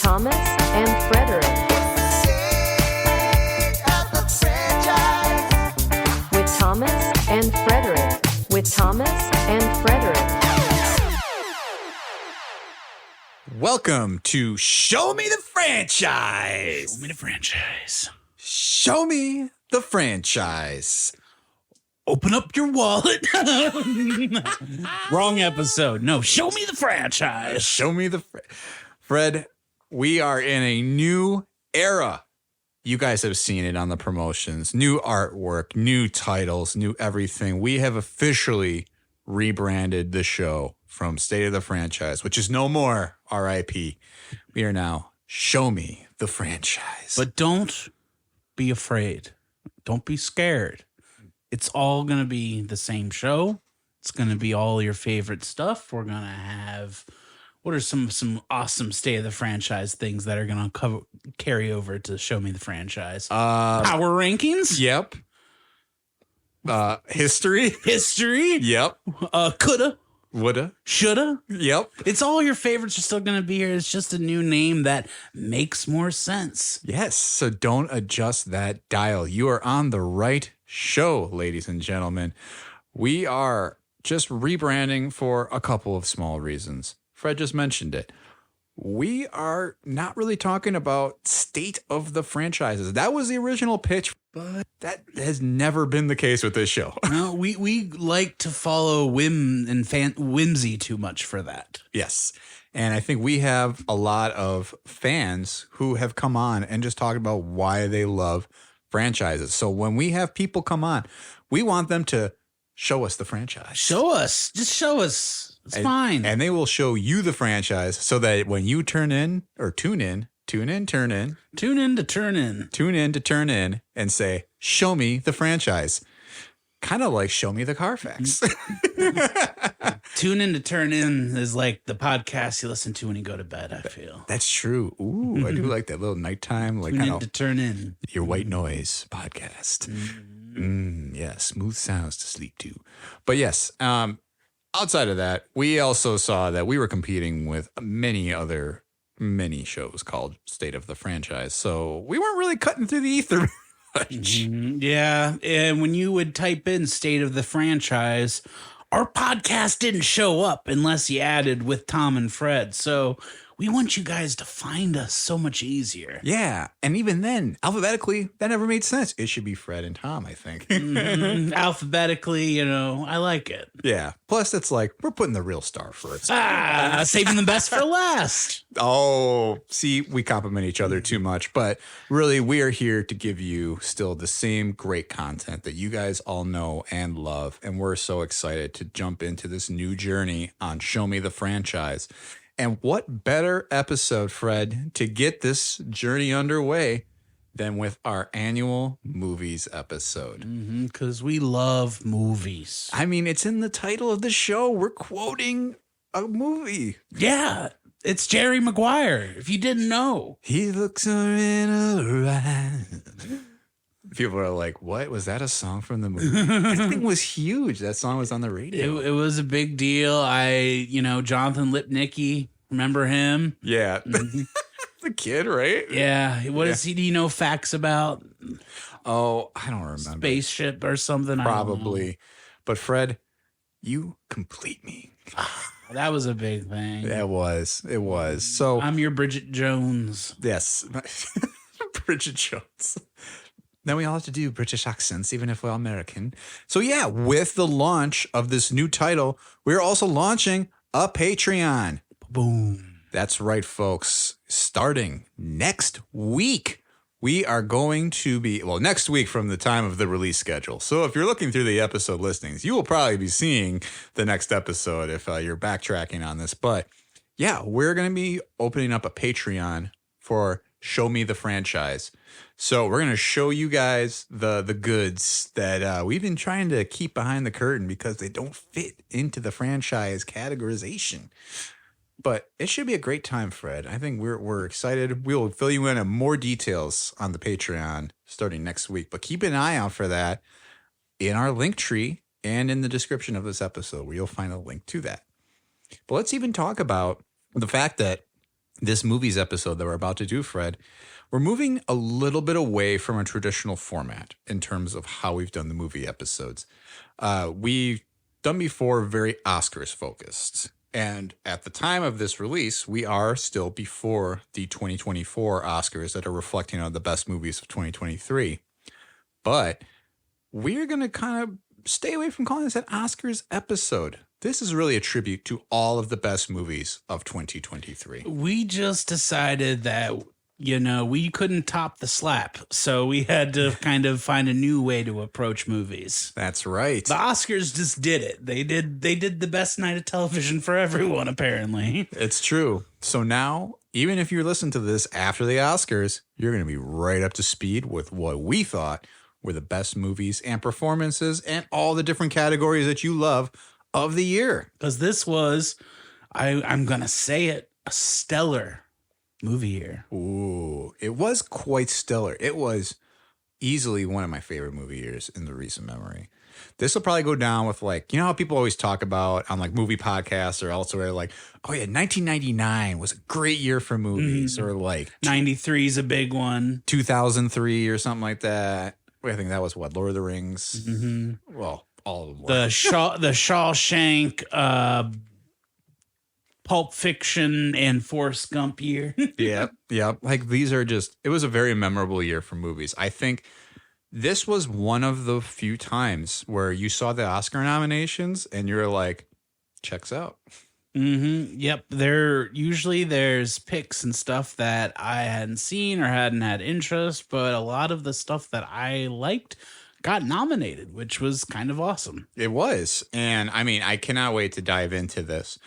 Thomas and Frederick. With Thomas and Frederick. With Thomas and Frederick. Welcome to Show Me the Franchise. Show me the franchise. Show me the franchise. Open up your wallet. Wrong episode. No, show me the franchise. Show me the Fred, we are in a new era. You guys have seen it on the promotions. New artwork, new titles, new everything. We have officially rebranded the show from State of the Franchise, which is no more RIP. We are now Show Me the Franchise. But don't be afraid. Don't be scared. It's all going to be the same show. It's going to be all your favorite stuff. We're going to have, what are some awesome State of the Franchise things that are going to carry over to Show Me the Franchise? Power rankings? Yep. History? History? Yep. Coulda. Woulda. Shoulda. Yep. It's all your favorites are still going to be here. It's just a new name that makes more sense. Yes. So don't adjust that dial. You are on the right show, ladies and gentlemen. We are just rebranding for a couple of small reasons. Fred just mentioned it. We are not really talking about state of the franchises. That was the original pitch, but that has never been the case with this show. No, we like to follow whim and whimsy too much for that. Yes. And I think we have a lot of fans who have come on and just talked about why they love franchises. So when we have people come on, we want them to show us the franchise. Show us. Just show us. It's fine. And they will show you the franchise so that when you tune in to turn in and say, show me the franchise. Kind of like show me the Carfax. Tune in to turn in is like the podcast you listen to when you go to bed, I feel. That's true. Ooh, I do like that little nighttime, like Tune kind in of to turn in. Your white noise podcast. Yeah, smooth sounds to sleep to. But yes, outside of that, we also saw that we were competing with many shows called State of the Franchise. So we weren't really cutting through the ether much. Yeah, and when you would type in State of the Franchise, our podcast didn't show up unless you added with Tom and Fred. So we want you guys to find us so much easier. Yeah, and even then, alphabetically, that never made sense. It should be Fred and Tom, I think. Alphabetically, I like it. Yeah, plus it's like, we're putting the real star first. Saving the best for last. Oh, see, we compliment each other too much, but really we are here to give you still the same great content that you guys all know and love, and we're so excited to jump into this new journey on Show Me the Franchise. And what better episode, Fred, to get this journey underway than with our annual movies episode? Because we love movies. I mean, it's in the title of the show. We're quoting a movie. Yeah, it's Jerry Maguire, if you didn't know. He looks her in her eyes. People are like, what? Was that a song from the movie? That thing was huge. That song was on the radio. It was a big deal. Jonathan Lipnicki, remember him? Yeah. The kid, right? Yeah. What is he? Do you know facts about? Oh, I don't remember. Spaceship or something? Probably. But Fred, you complete me. That was a big thing. It was. So I'm your Bridget Jones. Yes. Bridget Jones. Then we all have to do British accents, even if we're American. So yeah, with the launch of this new title, we're also launching a Patreon. Boom. That's right, folks. Starting next week, we are going to be, next week from the time of the release schedule. So if you're looking through the episode listings, you will probably be seeing the next episode if you're backtracking on this. But yeah, we're going to be opening up a Patreon for Show Me the Franchise. So we're going to show you guys the goods that we've been trying to keep behind the curtain because they don't fit into the franchise categorization. But it should be a great time, Fred. I think we're excited. We'll fill you in on more details on the Patreon starting next week. But keep an eye out for that in our link tree and in the description of this episode where you'll find a link to that. But let's even talk about the fact that this movies episode that we're about to do, Fred, we're moving a little bit away from a traditional format in terms of how we've done the movie episodes. We've done before very Oscars focused. And at the time of this release, we are still before the 2024 Oscars that are reflecting on the best movies of 2023. But we're going to kind of stay away from calling this an Oscars episode. This is really a tribute to all of the best movies of 2023. We just decided that, we couldn't top the slap. So we had to kind of find a new way to approach movies. That's right. The Oscars just did it. They did the best night of television for everyone, apparently. It's true. So now, even if you listen to this after the Oscars, you're going to be right up to speed with what we thought were the best movies and performances and all the different categories that you love of the year. Because this was, I'm going to say it, a stellar movie year. Ooh, it was quite stellar. It was easily one of my favorite movie years in the recent memory. This will probably go down with how people always talk about on movie podcasts or elsewhere, oh yeah, 1999 was a great year for movies, or 93 is a big one. 2003 or something like that. I think that was Lord of the Rings. Mm-hmm. Well, all of them were. The Shawshank, Pulp Fiction, and Forrest Gump year. Yeah. These are it was a very memorable year for movies. I think this was one of the few times where you saw the Oscar nominations and you're like, checks out. Mm-hmm. Yep. There's picks and stuff that I hadn't seen or hadn't had interest, but a lot of the stuff that I liked got nominated, which was kind of awesome. It was. And I cannot wait to dive into this.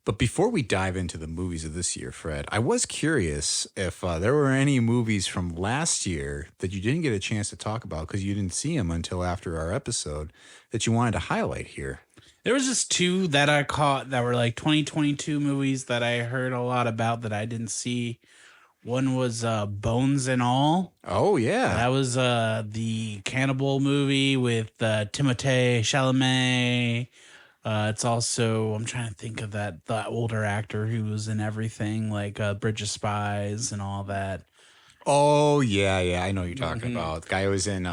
But before we dive into the movies of this year, Fred, I was curious if there were any movies from last year that you didn't get a chance to talk about because you didn't see them until after our episode that you wanted to highlight here. There was just two that I caught that were 2022 movies that I heard a lot about that I didn't see. One was Bones and All. Oh, yeah. That was the cannibal movie with Timothée Chalamet. It's also, I'm trying to think of the older actor who was in everything, Bridge of Spies and all that. Oh, yeah. I know what you're talking about. The guy who was in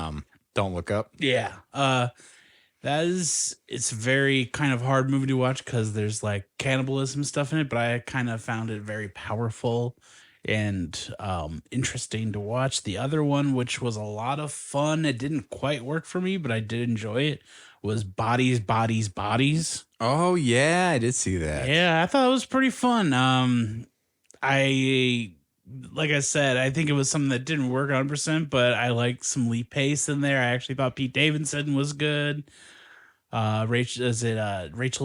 Don't Look Up. Yeah. It's a very kind of hard movie to watch because there's cannibalism stuff in it, but I kind of found it very powerful and interesting to watch. The other one, which was a lot of fun, it didn't quite work for me, but I did enjoy it, was Bodies, Bodies, Bodies. Oh, yeah, I did see that. Yeah, I thought it was pretty fun. Like I said, I think it was something that didn't work 100%, but I liked some Lee Pace in there. I actually thought Pete Davidson was good. Rachel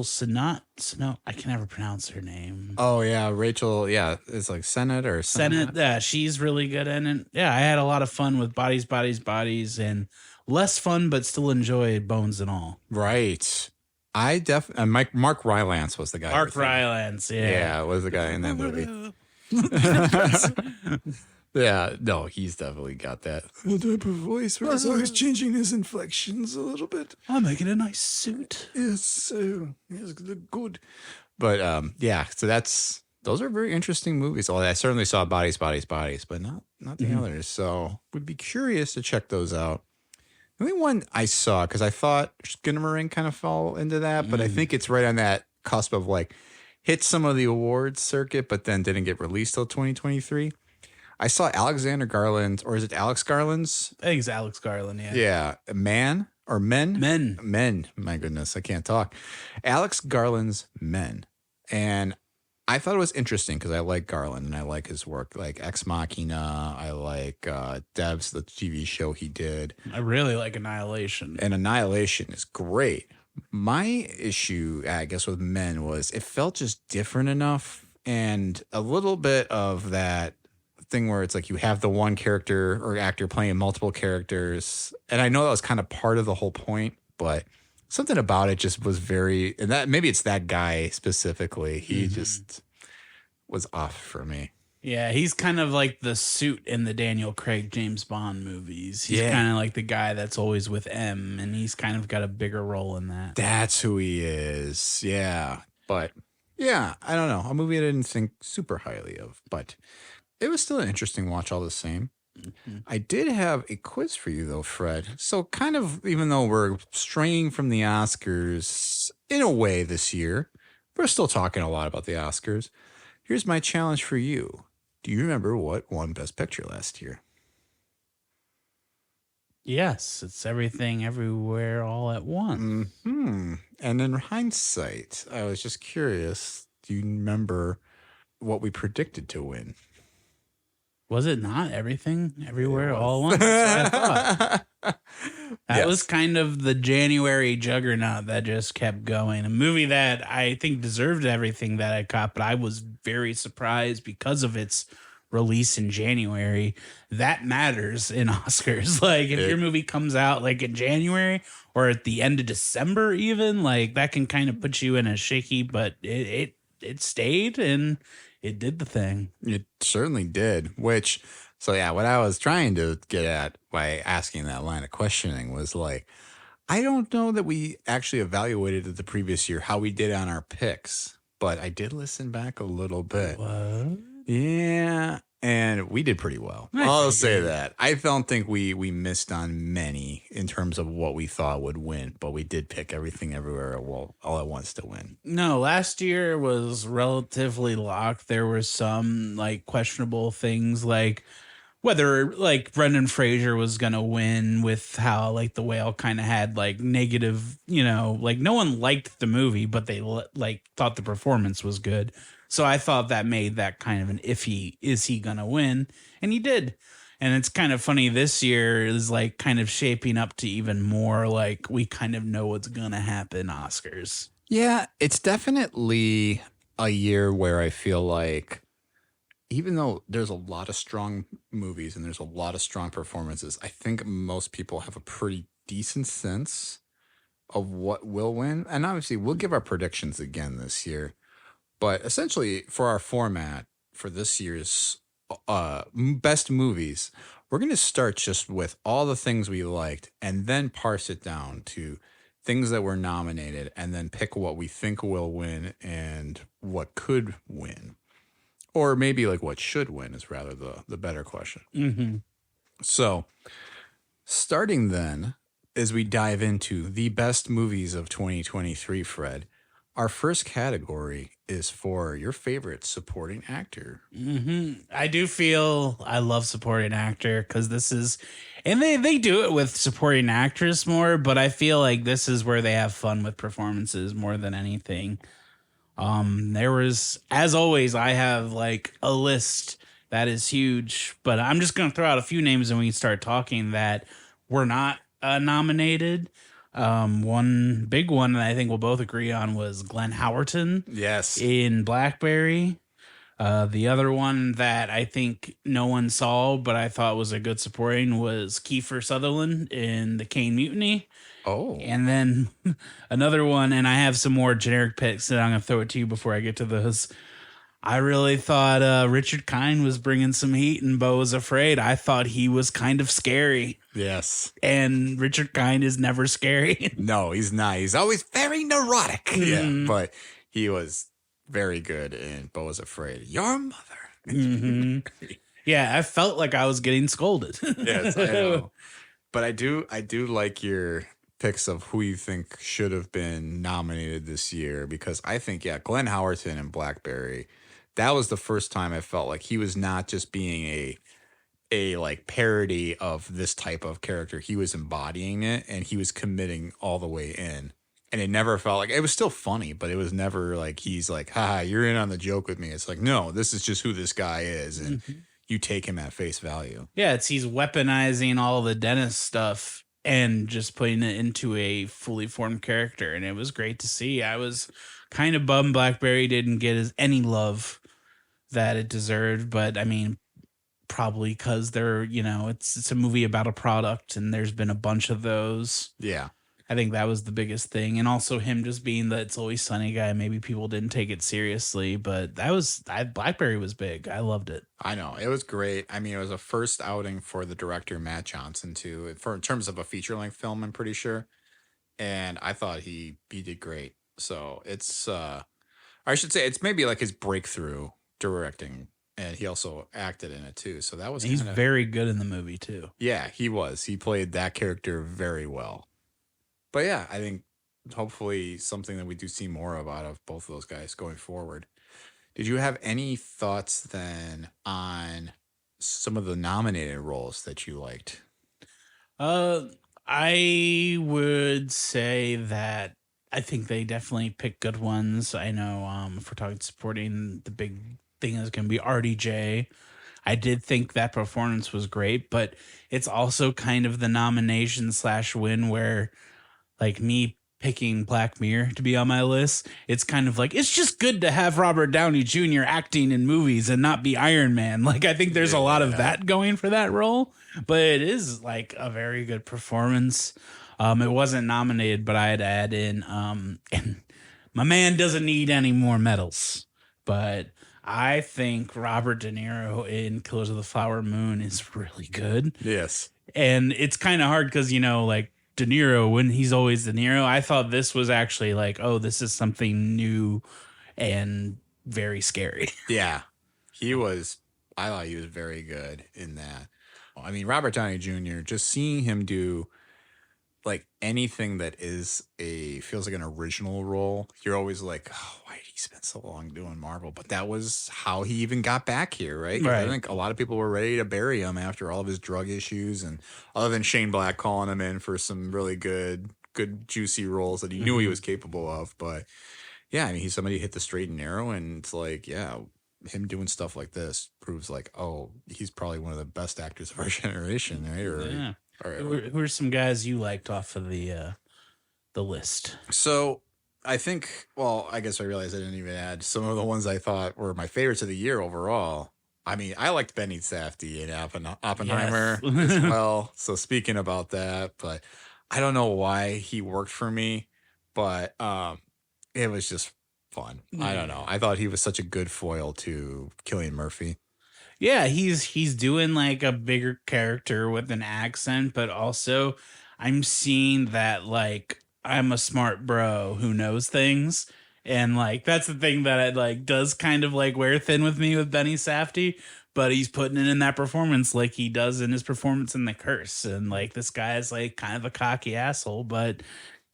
Sennott? No, I can never pronounce her name. Oh, yeah, Rachel. Yeah, it's Sennett or Sennott. Yeah, she's really good in it. Yeah, I had a lot of fun with Bodies, Bodies, Bodies, and less fun, but still enjoyed Bones and All. Right. I definitely Mark Rylance was the guy. Mark Rylance, yeah. Yeah, was the guy in that movie. Yeah, no, he's definitely got that type of voice where he's always changing his inflections a little bit. I'm making a nice suit. Yes, so yes, look good. But yeah, so those are very interesting movies. Well, I certainly saw Bodies, Bodies, Bodies, but not the others. So would be curious to check those out. The only one I saw, because I thought Skinamarink kind of fell into that, but I think it's right on that cusp of hit some of the awards circuit, but then didn't get released till 2023. I saw Alexander Garland, or is it Alex Garland's? I think it's Alex Garland, yeah. Yeah, Men. Men. My goodness, I can't talk. Alex Garland's Men. And I thought it was interesting because I like Garland and I like his work, like Ex Machina. I like Devs, the TV show he did. I really like Annihilation. And Annihilation is great. My issue, I guess, with Men was it felt just different enough, and a little bit of that thing where it's you have the one character or actor playing multiple characters. And I know that was kind of part of the whole point, but something about it just was very, and that maybe it's that guy specifically. He just was off for me. Yeah, he's kind of like the suit in the Daniel Craig James Bond movies. He's kind of like the guy that's always with M, and he's kind of got a bigger role in that. That's who he is. Yeah. But Yeah, I don't know. A movie I didn't think super highly of, but it was still an interesting watch all the same. Mhm. I did have a quiz for you though, Fred. So kind of even though we're straying from the Oscars in a way this year, we're still talking a lot about the Oscars. Here's my challenge for you. Do you remember what won Best Picture last year? Yes, it's Everything Everywhere All at Once. And in hindsight, I was just curious, do you remember what we predicted to win? Was it not Everything Everywhere It All was. at Once? That's what I thought. That Yes. was kind of the January juggernaut that just kept going. A movie that I think deserved everything that I caught, but I was very surprised because of its release in January. That matters in Oscars. Like if your movie comes out like in January or at the end of December, even like that can kind of put you in a shaky. But it stayed and it did the thing. It certainly did. So yeah, what I was trying to get at by asking that line of questioning was like, I don't know that we actually evaluated the previous year how we did on our picks, but I did listen back a little bit. What? Yeah, and we did pretty well. I'll say that. I don't think we missed on many in terms of what we thought would win, but we did pick Everything Everywhere all at once to win. No, last year was relatively locked. There were some like questionable things like whether like Brendan Fraser was gonna win with how like The Whale kind of had like negative, like no one liked the movie, but they like thought the performance was good. So I thought that made that kind of an iffy, is he gonna win? And he did. And it's kind of funny this year is like kind of shaping up to even more like we kind of know what's gonna happen Oscars. Yeah, it's definitely a year where I feel like even though there's a lot of strong movies and there's a lot of strong performances, I think most people have a pretty decent sense of what will win. And obviously, we'll give our predictions again this year. But essentially, for our format for this year's best movies, we're going to start just with all the things we liked and then parse it down to things that were nominated and then pick what we think will win and what could win. Or maybe like what should win is rather the better question. Mm-hmm. So, starting then, as we dive into the best movies of 2023, Fred, our first category is for your favorite supporting actor. Mm-hmm. I do feel I love supporting actor because this is, and they do it with supporting actress more, but I feel like this is where they have fun with performances more than anything. There was, as always, I have like a list that is huge, but I'm just going to throw out a few names and we can start talking that were not nominated. One big one that I think we'll both agree on was Glenn Howerton. Yes. In Blackberry. The other one that I think no one saw, but I thought was a good supporting was Kiefer Sutherland in The Caine Mutiny. Oh. And then another one, and I have some more generic picks that I'm going to throw it to you before I get to those. I really thought Richard Kind was bringing some heat in Beau Was Afraid. I thought he was kind of scary. Yes. And Richard Kind is never scary. No, he's not. He's always very neurotic. Yeah, but he was very good in Beau Was Afraid. Your mother. Mm-hmm. Yeah, I felt like I was getting scolded. Yes, I know. But I do like your picks of who you think should have been nominated this year because I think, yeah, Glenn Howerton and Blackberry, that was the first time I felt like he was not just being a like parody of this type of character. He was embodying it and he was committing all the way in. And it never felt like it was still funny, but it was never like he's like, haha, you're in on the joke with me. It's like, no, this is just who this guy is. And you take him at face value. Yeah, he's weaponizing all the Dennis stuff and just putting it into a fully formed character. And it was great to see. I was kind of bummed Blackberry didn't get any love that it deserved. But I mean, probably because they're, it's a movie about a product and there's been a bunch of those. Yeah. I think that was the biggest thing. And also him just being the It's Always Sunny guy. Maybe people didn't take it seriously, but Blackberry was big. I loved it. I know. It was great. I mean, it was a first outing for the director, Matt Johnson, too, in terms of a feature-length film, I'm pretty sure. And I thought he did great. So it's I should say it's maybe like his breakthrough directing, and he also acted in it too. So that was He's kinda, very good in the movie too. yeah, he was. He played that character very well. But yeah, I think hopefully something that we do see more of out of both of those guys going forward. Did you have any thoughts then on some of the nominated roles that you liked? I would say that I think they definitely pick good ones. I know if we're talking supporting, the big thing is going to be RDJ. I did think that performance was great, but it's also kind of the nomination / win where, like, me picking Black Mirror to be on my list, it's kind of like, it's just good to have Robert Downey Jr. acting in movies and not be Iron Man. Like, I think there's a lot of that going for that role, but it is like a very good performance. It wasn't nominated, but I had to add in, and my man doesn't need any more medals, but I think Robert De Niro in Killers of the Flower Moon is really good. Yes. And it's kind of hard because, you know, like, De Niro, when he's always De Niro, I thought this was actually like, oh, this is something new and very scary. Yeah. I thought he was very good in that. I mean, Robert Downey Jr., just seeing him do like anything that feels like an original role, you're always like, oh, why did he spend so long doing Marvel? But that was how he even got back here, right? 'Cause I think a lot of people were ready to bury him after all of his drug issues, and other than Shane Black calling him in for some really good juicy roles that he knew he was capable of. But yeah, I mean, he's somebody who hit the straight and narrow, and it's like, yeah, him doing stuff like this proves like, oh, he's probably one of the best actors of our generation, right? Yeah. Or Who are some guys you liked off of the list? So I think, well, I guess I realized I didn't even add some of the ones I thought were my favorites of the year overall. I mean, I liked Benny Safdie in Oppenheimer Yes. as well. So speaking about that, but I don't know why he worked for me, but it was just fun. I don't know. I thought he was such a good foil to Cillian Murphy. Yeah, he's doing like a bigger character with an accent, but also I'm seeing that, like, I'm a smart bro who knows things. And like that's the thing that it like does kind of like wear thin with me with Benny Safdie, but he's putting it in that performance like he does in his performance in The Curse. And like this guy is like kind of a cocky asshole, but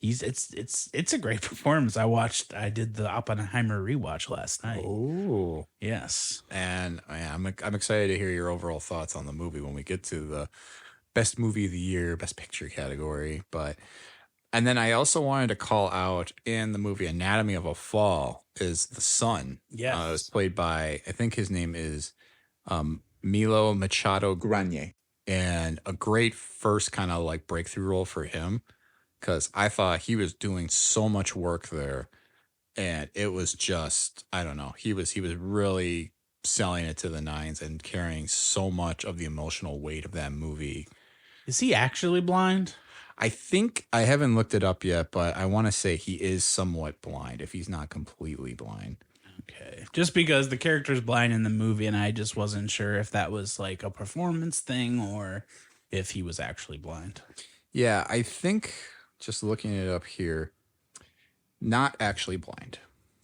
it's a great performance. I did the Oppenheimer rewatch last night. Oh, Yes. and I'm excited to hear your overall thoughts on the movie when we get to the best movie of the year, best picture category. And then I also wanted to call out in the movie Anatomy of a Fall is the son. Yes. It was played by, I think his name is Milo Machado Granye, and a great first kind of like breakthrough role for him, because I thought he was doing so much work there, and it was just, I don't know, he was really selling it to the nines and carrying so much of the emotional weight of that movie. Is he actually blind? I think, I haven't looked it up yet, but I want to say he is somewhat blind, if he's not completely blind. Okay. Just because the character's blind in the movie, and I just wasn't sure if that was like a performance thing or if he was actually blind. Yeah, I think, just looking it up here, not actually blind.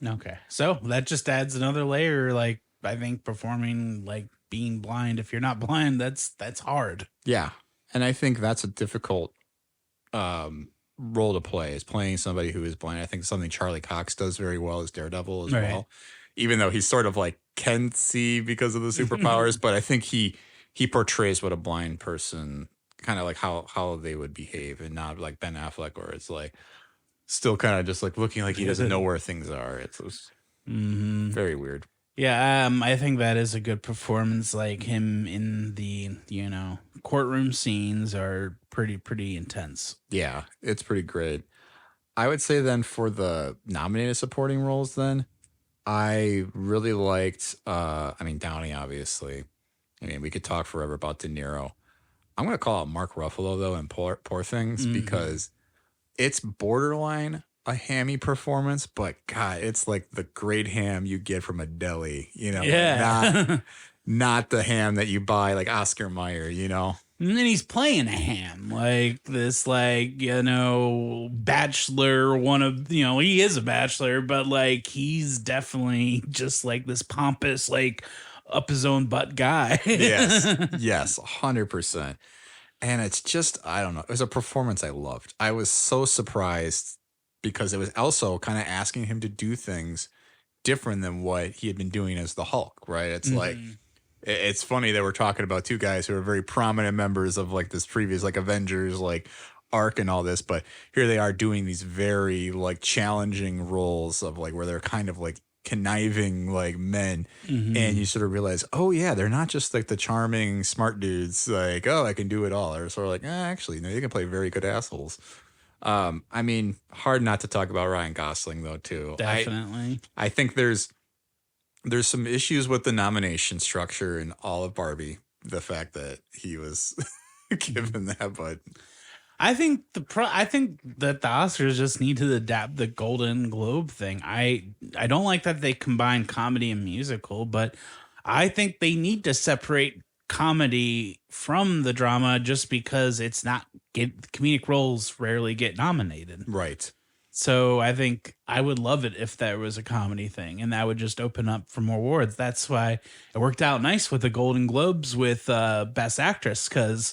Okay. So that just adds another layer. Like, I think performing, like being blind, if you're not blind, that's hard. Yeah. And I think that's a difficult role to play, is playing somebody who is blind. I think something Charlie Cox does very well as Daredevil as well, even though he's sort of like can see because of the superpowers. But I think he portrays what a blind person, kind of like how they would behave, and not like Ben Affleck, where it's like still kind of just like looking like he doesn't know where things are. It's very weird. Yeah, I think that is a good performance. Like him in the, courtroom scenes are pretty intense. Yeah, it's pretty great. I would say then for the nominated supporting roles, then I really liked, Downey, obviously. I mean, we could talk forever about De Niro. I'm going to call out Mark Ruffalo, though, in Poor Things, because it's borderline a hammy performance, but God, it's like the great ham you get from a deli, Yeah. not the ham that you buy like Oscar Mayer, And then he's playing a ham, like this, like, bachelor, he is a bachelor, but like he's definitely just like this pompous, like up his own butt guy. Yes, 100%. And it's just, I don't know. It was a performance I loved. I was so surprised because it was also kind of asking him to do things different than what he had been doing as the Hulk, right? It's like, it's funny that we're talking about two guys who are very prominent members of like this previous like Avengers like arc and all this, but here they are doing these very like challenging roles of like where they're kind of like conniving like men, and you sort of realize, oh yeah, they're not just like the charming smart dudes like, oh, I can do it all. They're sort of like, actually no, you can play very good assholes. I mean, hard not to talk about Ryan Gosling though too. Definitely. I think there's some issues with the nomination structure in all of Barbie. The fact that he was given that, but I think that the Oscars just need to adapt the Golden Globe thing. I don't like that they combine comedy and musical, but I think they need to separate comedy from the drama just because it's not comedic roles rarely get nominated. right. So I think I would love it if there was a comedy thing, and that would just open up for more awards. That's why it worked out nice with the Golden Globes with Best Actress, because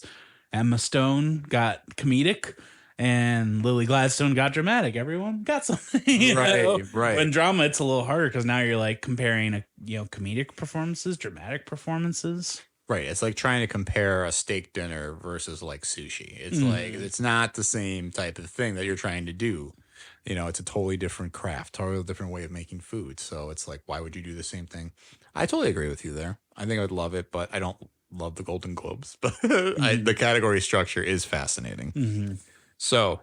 Emma Stone got comedic and Lily Gladstone got dramatic. Everyone got something. Right. In drama, it's a little harder because now you're like comparing, comedic performances, dramatic performances. Right. It's like trying to compare a steak dinner versus like sushi. It's like, it's not the same type of thing that you're trying to do. It's a totally different craft, totally different way of making food. So it's like, why would you do the same thing? I totally agree with you there. I think I would love it, but I don't love the Golden Globes. But the category structure is fascinating. So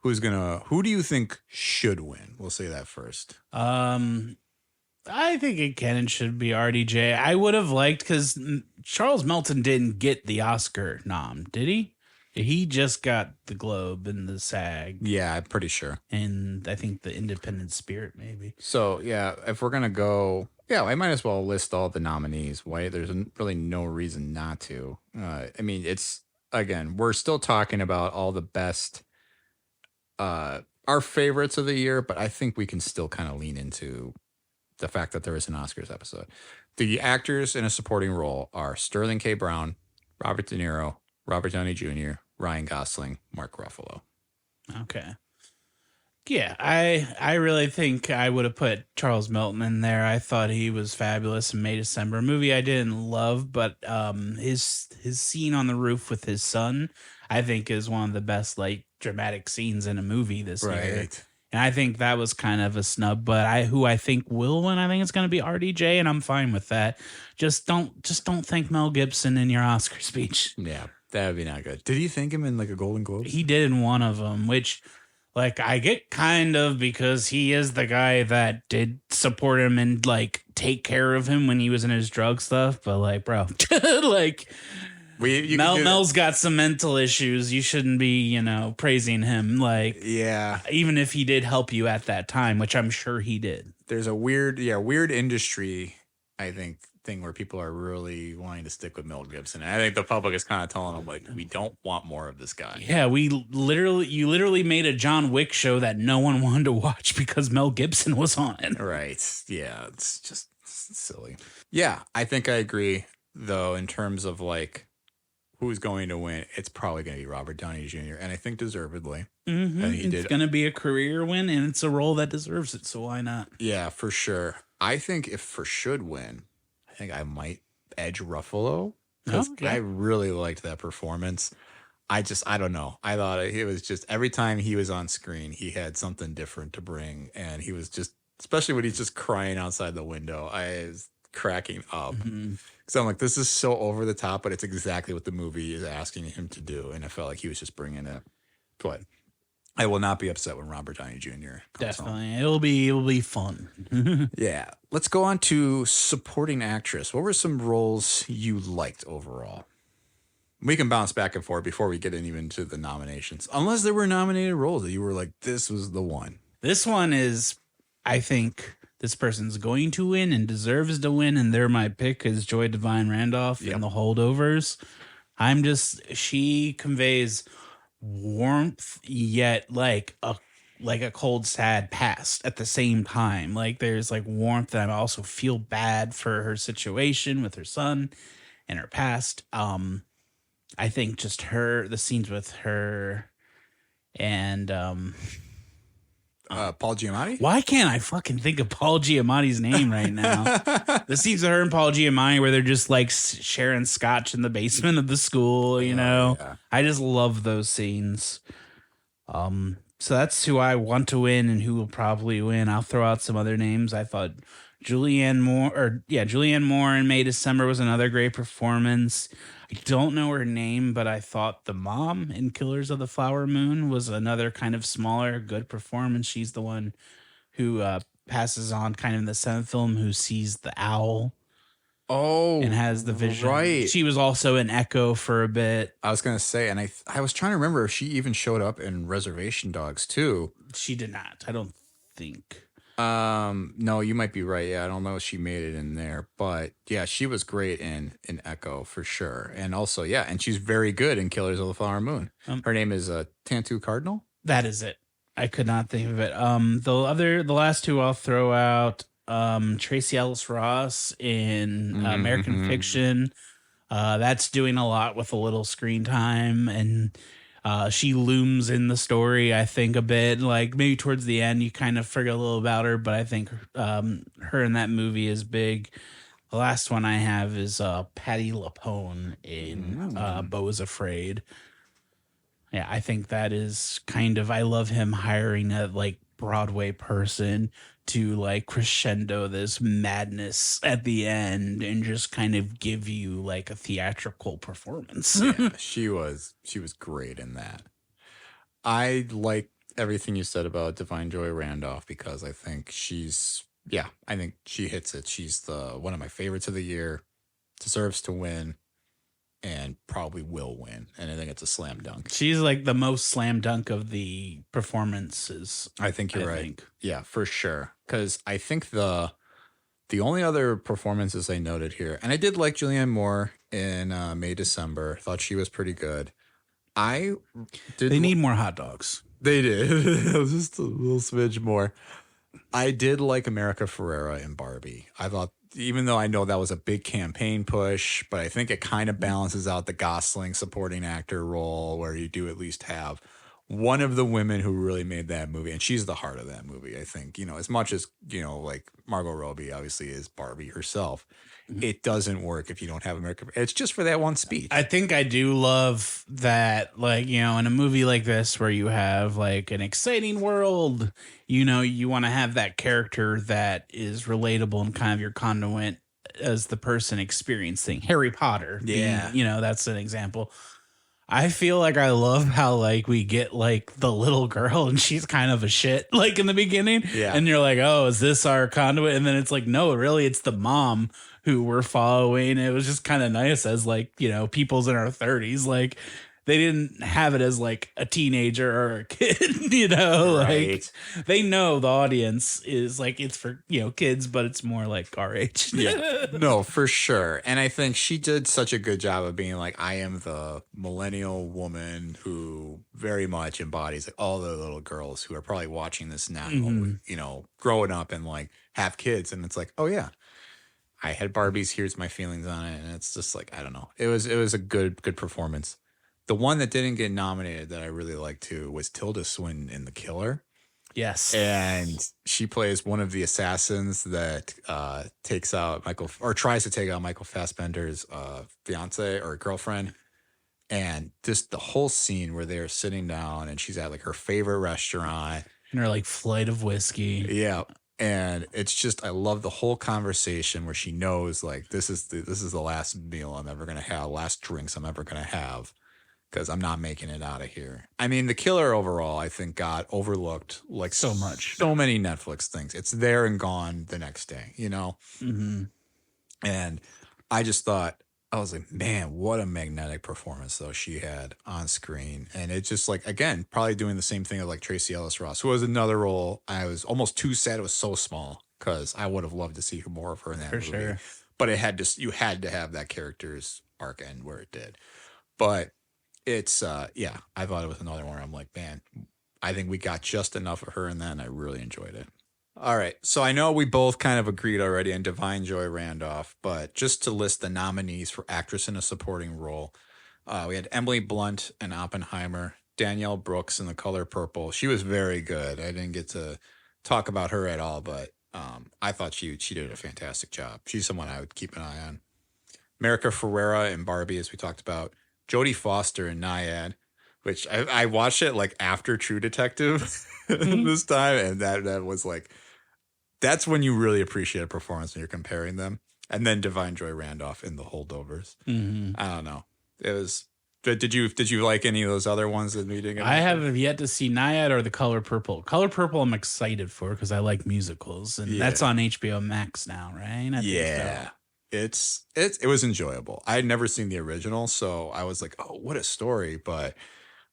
who do you think should win? We'll say that first. I think it can and should be RDJ. I would have liked, because Charles Melton didn't get the Oscar nom, did he? He just got the Globe and the SAG. Yeah, I'm pretty sure. And I think the Independent Spirit, maybe. So, yeah, if we're going to go, I might as well list all the nominees. Why? There's really no reason not to. I mean, it's, again, we're still talking about all the best, our favorites of the year, but I think we can still kind of lean into the fact that there is an Oscars episode. The actors in a supporting role are Sterling K. Brown, Robert De Niro, Robert Downey Jr., Ryan Gosling, Mark Ruffalo. Okay. Yeah, I really think I would have put Charles Melton in there. I thought he was fabulous in May December, a movie I didn't love, but his scene on the roof with his son, I think, is one of the best like dramatic scenes in a movie this year. And I think that was kind of a snub, but who I think will win, I think it's going to be RDJ, and I'm fine with that. Just don't thank Mel Gibson in your Oscar speech. Yeah, that would be not good. Did you thank him in like a Golden Globe? He did in one of them, which, like, I get kind of, because he is the guy that did support him and like take care of him when he was in his drug stuff. But like, bro, like, Mel's got some mental issues. You shouldn't be, praising him. Like, yeah, even if he did help you at that time, which I'm sure he did. There's a weird industry, I think, thing where people are really wanting to stick with Mel Gibson. And I think the public is kind of telling them, like, we don't want more of this guy. Yeah, you literally made a John Wick show that no one wanted to watch because Mel Gibson was on it. Right. Yeah, it's just silly. Yeah, I think I agree, though, in terms of, like, who's going to win. It's probably going to be Robert Downey Jr., and I think deservedly. It's going to be a career win, and it's a role that deserves it, so why not? Yeah, for sure. I think if for should win, I think I might edge Ruffalo, because I really liked that performance. I don't know. I thought it was just, every time he was on screen, he had something different to bring, and he was just, especially when he's just crying outside the window, I was cracking up. So I'm like, this is so over the top, but it's exactly what the movie is asking him to do, and I felt like he was just bringing it. But I will not be upset when Robert Downey Jr. comes Definitely. Home. It'll be fun. Yeah. Let's go on to supporting actress. What were some roles you liked overall? We can bounce back and forth before we get even to the nominations. Unless there were nominated roles that you were like, this was the one. This one is, I think, this person's going to win and deserves to win, and they're my pick, is Joy Divine Randolph in The Holdovers. She conveys warmth yet like a cold sad past at the same time. Like there's like warmth and I also feel bad for her situation with her son and her past. I think just the scenes with her and Paul Giamatti. why can't I fucking think of Paul Giamatti's name right now? The scenes of her and Paul Giamatti where they're just like sharing scotch in the basement of the school, you know. Yeah. I just love those scenes. So that's who I want to win and who will probably win. I'll throw out some other names. I thought Julianne Moore in May December was another great performance. I don't know her name, but I thought the mom in Killers of the Flower Moon was another kind of smaller, good performance. She's the one who passes on kind of in the seventh film who sees the owl. Oh, And has the vision. Right. She was also in Echo for a bit. I was gonna say, and I was trying to remember if she even showed up in Reservation Dogs too. She did not. I don't think. No, you might be right. Yeah, I don't know if she made it in there, but yeah, she was great in Echo for sure. And also, yeah, and she's very good in Killers of the Flower Moon. Her name is Tantu Cardinal. That is it. I could not think of it. The last two I'll throw out. Tracy Ellis Ross in American Fiction. That's doing a lot with a little screen time, and she looms in the story, I think, a bit. Like maybe towards the end, you kind of forget a little about her, but I think her in that movie is big. The last one I have is Patti LuPone in Beau is Afraid. Yeah, I think that is kind of. I love him hiring a like Broadway person to like crescendo this madness at the end and just kind of give you like a theatrical performance. Yeah, she was great in that. I like everything you said about Divine Joy Randolph because I think I think she hits it. She's one of my favorites of the year, deserves to win, and probably will win. And I think it's a slam dunk. She's like the most slam dunk of the performances. I think you're right. Yeah, for sure. Because I think the only other performances I noted here, and I did like Julianne Moore in May December. Thought she was pretty good. They need more hot dogs. They did. Just a little smidge more. I did like America Ferrera in Barbie. I thought, even though I know that was a big campaign push, but I think it kind of balances out the Gosling supporting actor role where you do at least have one of the women who really made that movie. And she's the heart of that movie, I think. You know, as much as, like Margot Robbie obviously is Barbie herself, it doesn't work if you don't have America. It's just for that one speech. I think I do love that, like, in a movie like this where you have like an exciting world, you want to have that character that is relatable and kind of your conduit as the person experiencing Harry Potter. Yeah. That's an example. I feel like I love how like we get like the little girl and she's kind of a shit like in the beginning. Yeah. And you're like, oh, is this our conduit? And then it's like, no, really, it's the mom who we're following. It was just kind of nice as like, people's in our 30s. Like they didn't have it as like a teenager or a kid, Right. like they know the audience is like, it's for, kids, but it's more like our age. Yeah, no, for sure. And I think she did such a good job of being like, I am the millennial woman who very much embodies like all the little girls who are probably watching this now, growing up and like have kids. And it's like, oh yeah, I had Barbies. Here's my feelings on it. And it's just like, I don't know. It was a good performance. The one that didn't get nominated that I really liked too was Tilda Swinton in The Killer. Yes. And she plays one of the assassins that takes out tries to take out Michael Fassbender's fiance or girlfriend. And just the whole scene where they're sitting down and she's at like her favorite restaurant. And her like flight of whiskey. Yeah. And it's just, I love the whole conversation where she knows like this is the last meal I'm ever going to have, last drinks I'm ever going to have. Because I'm not making it out of here. I mean, The Killer overall, I think, got overlooked like so much. So many Netflix things. It's there and gone the next day, Mm-hmm. And I just thought, I was like, man, what a magnetic performance, though, she had on screen. And it just like, again, probably doing the same thing of like Tracy Ellis Ross, who was another role. I was almost too sad it was so small because I would have loved to see more of her in that movie. Sure. But you had to have that character's arc end where it did. But it's yeah, I thought it was another one where I'm like, man, I think we got just enough of her in that, and I really enjoyed it. All right, so I know we both kind of agreed already on Divine Joy Randolph, but just to list the nominees for actress in a supporting role, we had Emily Blunt in Oppenheimer, Danielle Brooks in The Color Purple. She was very good. I didn't get to talk about her at all, but I thought she did a fantastic job. She's someone I would keep an eye on. America Ferrera in Barbie, as we talked about. Jodie Foster in Naiad, which I watched it like after True Detective this time, and that was like, that's when you really appreciate a performance when you're comparing them. And then Divine Joy Randolph in The Holdovers. I don't know. It was. Did you like any of those other ones that we didn't? I have yet to see Naiad or The Color Purple. Color Purple, I'm excited for because I like musicals, and that's on HBO Max now, right? I think so. It was enjoyable. I had never seen the original, so I was like, oh, what a story! But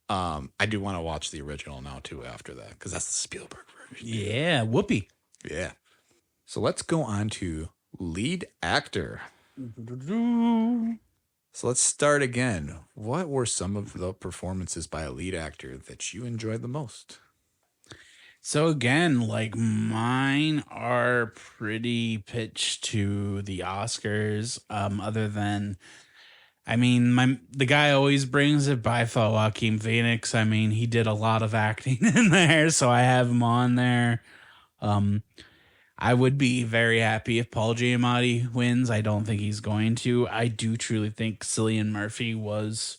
I do want to watch the original now too after that because that's the Spielberg version. Yeah, whoopee. Yeah. So let's go on to lead actor. So let's start again. What were some of the performances by a lead actor that you enjoyed the most? So again, like mine are pretty pitched to the Oscars. Other than, I mean, the guy always brings it, but I thought Joaquin Phoenix. I mean, he did a lot of acting in there, so I have him on there. I would be very happy if Paul Giamatti wins. I don't think he's going to. I do truly think Cillian Murphy was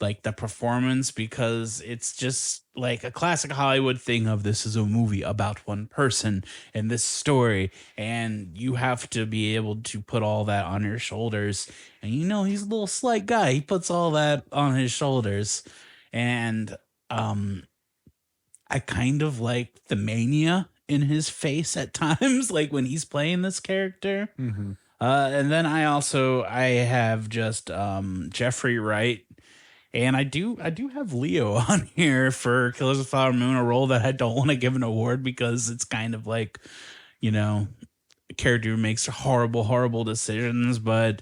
like the performance because it's just like a classic Hollywood thing of this is a movie about one person and this story, and you have to be able to put all that on your shoulders. And you know, he's a little slight guy. He puts all that on his shoulders. And I kind of like the mania in his face at times, like when he's playing this character. And then I have just Jeffrey Wright, and I do have Leo on here for Killers of the Flower Moon, a role that I don't want to give an award because it's kind of like, you know, a character who makes horrible decisions, but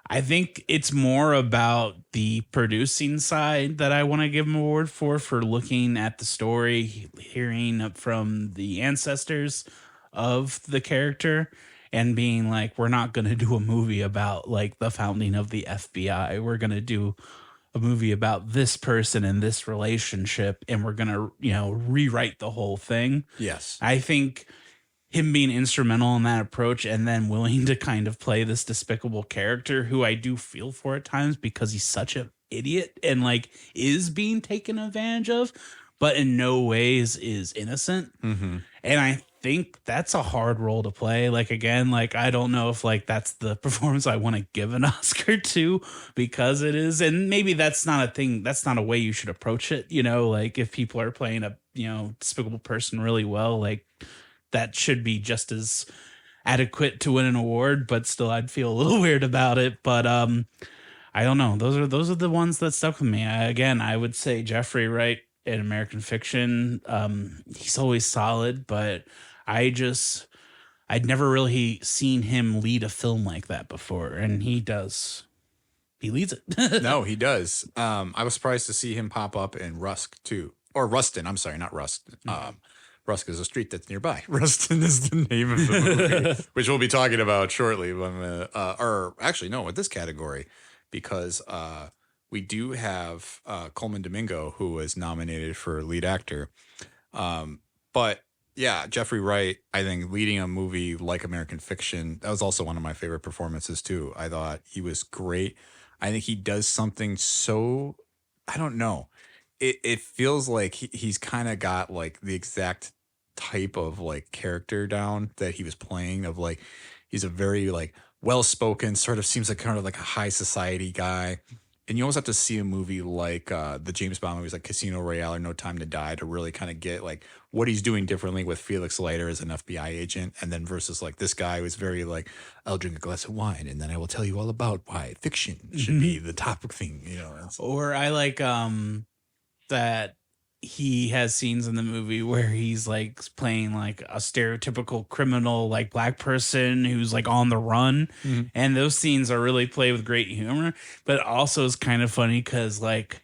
I think it's more about the producing side that I want to give him an award for looking at the story, hearing from the ancestors of the character, and being like, we're not going to do a movie about like the founding of the FBI. We're going to do a movie about this person and this relationship, and we're going to, you know, rewrite the whole thing. Yes. I think him being instrumental in that approach and then willing to kind of play this despicable character who I do feel for at times because he's such an idiot and like is being taken advantage of, but in no ways is innocent. And I think that's a hard role to play. Like, again, like, I don't know if like that's the performance I want to give an Oscar to because it is. And maybe that's not a thing. That's not a way you should approach it. You know, like if people are playing a, you know, despicable person really well, like, that should be just as adequate to win an award, but still I'd feel a little weird about it. But I don't know. Those are the ones that stuck with me. Again, I would say Jeffrey Wright in American Fiction. He's always solid, but I'd never really seen him lead a film like that before, and he does. He leads it. No, he does. I was surprised to see him pop up in Rusk too, or Rustin. I'm sorry, not Rust. Rusk is a street that's nearby. Rustin is the name of the movie, which we'll be talking about shortly. Or actually, no, with this category, because we do have Coleman Domingo, who was nominated for lead actor. But yeah, Jeffrey Wright, I think leading a movie like American Fiction, that was also one of my favorite performances too. I thought he was great. I think he does something so, I don't know. It feels like he's kind of got like the exact type of like character down that he was playing, of like, he's a very like well-spoken, sort of seems like kind of like a high society guy. And you almost have to see a movie like the James Bond movies like Casino Royale or No Time to Die to really kind of get like what he's doing differently with Felix Leiter as an FBI agent, and then versus like this guy who's very like, I'll drink a glass of wine and then I will tell you all about why fiction should be the topic thing, you know. Or I like that he has scenes in the movie where he's like playing like a stereotypical criminal, like black person who's like on the run. And those scenes are really played with great humor, but also is kind of funny because like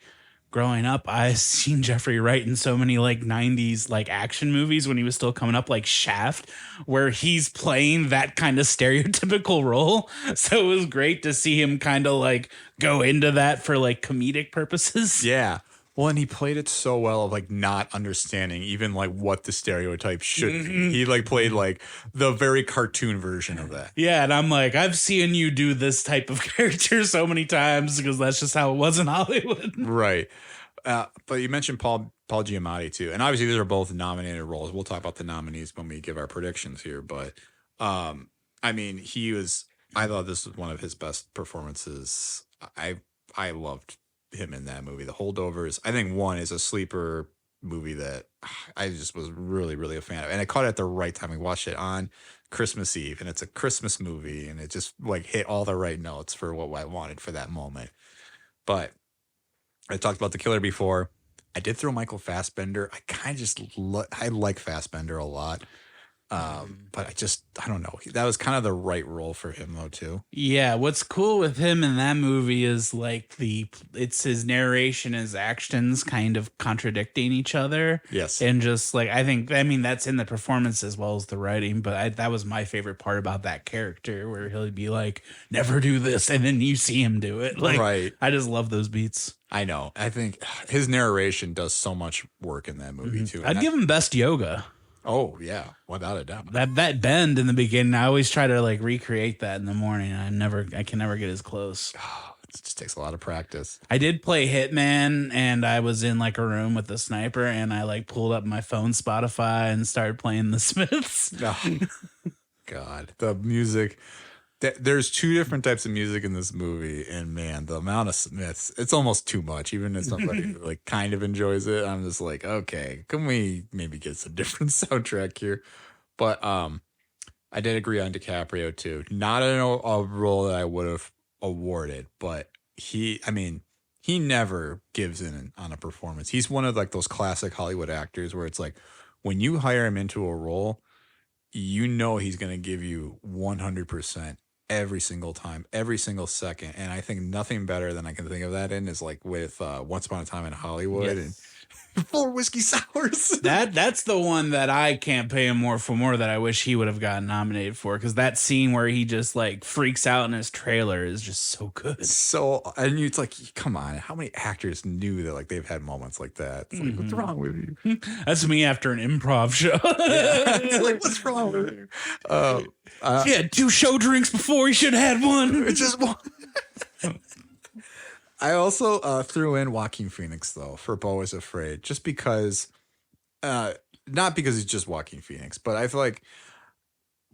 growing up, I seen Jeffrey Wright in so many like 90s like action movies when he was still coming up, like Shaft, where he's playing that kind of stereotypical role. So it was great to see him kind of like go into that for like comedic purposes. Yeah. Well, and he played it so well of like not understanding even like what the stereotype should be. He like played like the very cartoon version of that. Yeah, and I'm like, I've seen you do this type of character so many times because that's just how it was in Hollywood. Right. But you mentioned Paul Giamatti too. And obviously these are both nominated roles. We'll talk about the nominees when we give our predictions here. But I mean, I thought this was one of his best performances. I loved him in that movie. The Holdovers, I think one is a sleeper movie that I just was really, really a fan of. And I caught it at the right time. We watched it on Christmas Eve, and it's a Christmas movie, and it just like hit all the right notes for what I wanted for that moment. But I talked about The Killer before. I did throw Michael Fassbender. I kind of just I like Fassbender a lot. But I don't know. That was kind of the right role for him though too. Yeah, what's cool with him in that movie is like it's his narration, his actions kind of contradicting each other. Yes. And just like I mean that's in the performance as well as the writing, but that was my favorite part about that character where he'll be like, never do this, and then you see him do it. Like, right. I just love those beats. I know. I think his narration does so much work in that movie too. I'd give him best yoga. Oh yeah, without a doubt. That bend in the beginning, I always try to like recreate that in the morning. I can never get as close. It just takes a lot of practice. I did play Hitman, and I was in like a room with the sniper, and I like pulled up my phone Spotify and started playing the Smiths. Oh, God, the music. There's two different types of music in this movie, and man, the amount of Smiths, it's almost too much. Even if somebody like kind of enjoys it, I'm just like, okay, can we maybe get some different soundtrack here? But I did agree on DiCaprio too. Not a role that I would have awarded, but he never gives in on a performance. He's one of like those classic Hollywood actors where it's like when you hire him into a role, you know he's going to give you 100% every single time, every single second. And I think nothing better than I can think of that in is like with Once Upon a Time in Hollywood and 4 whiskey sours. That's the one that I can't pay him more that I wish he would have gotten nominated for, because that scene where he just like freaks out in his trailer is just so good. So, and it's like, come on, how many actors knew that like they've had moments like that? It's like, what's wrong with you? That's me after an improv show. It's like, what's wrong with you? He had 2 show drinks before he should have had one. It's just one. I also threw in Joaquin Phoenix though for Beau is Afraid, just because, not because he's just Joaquin Phoenix, but I feel like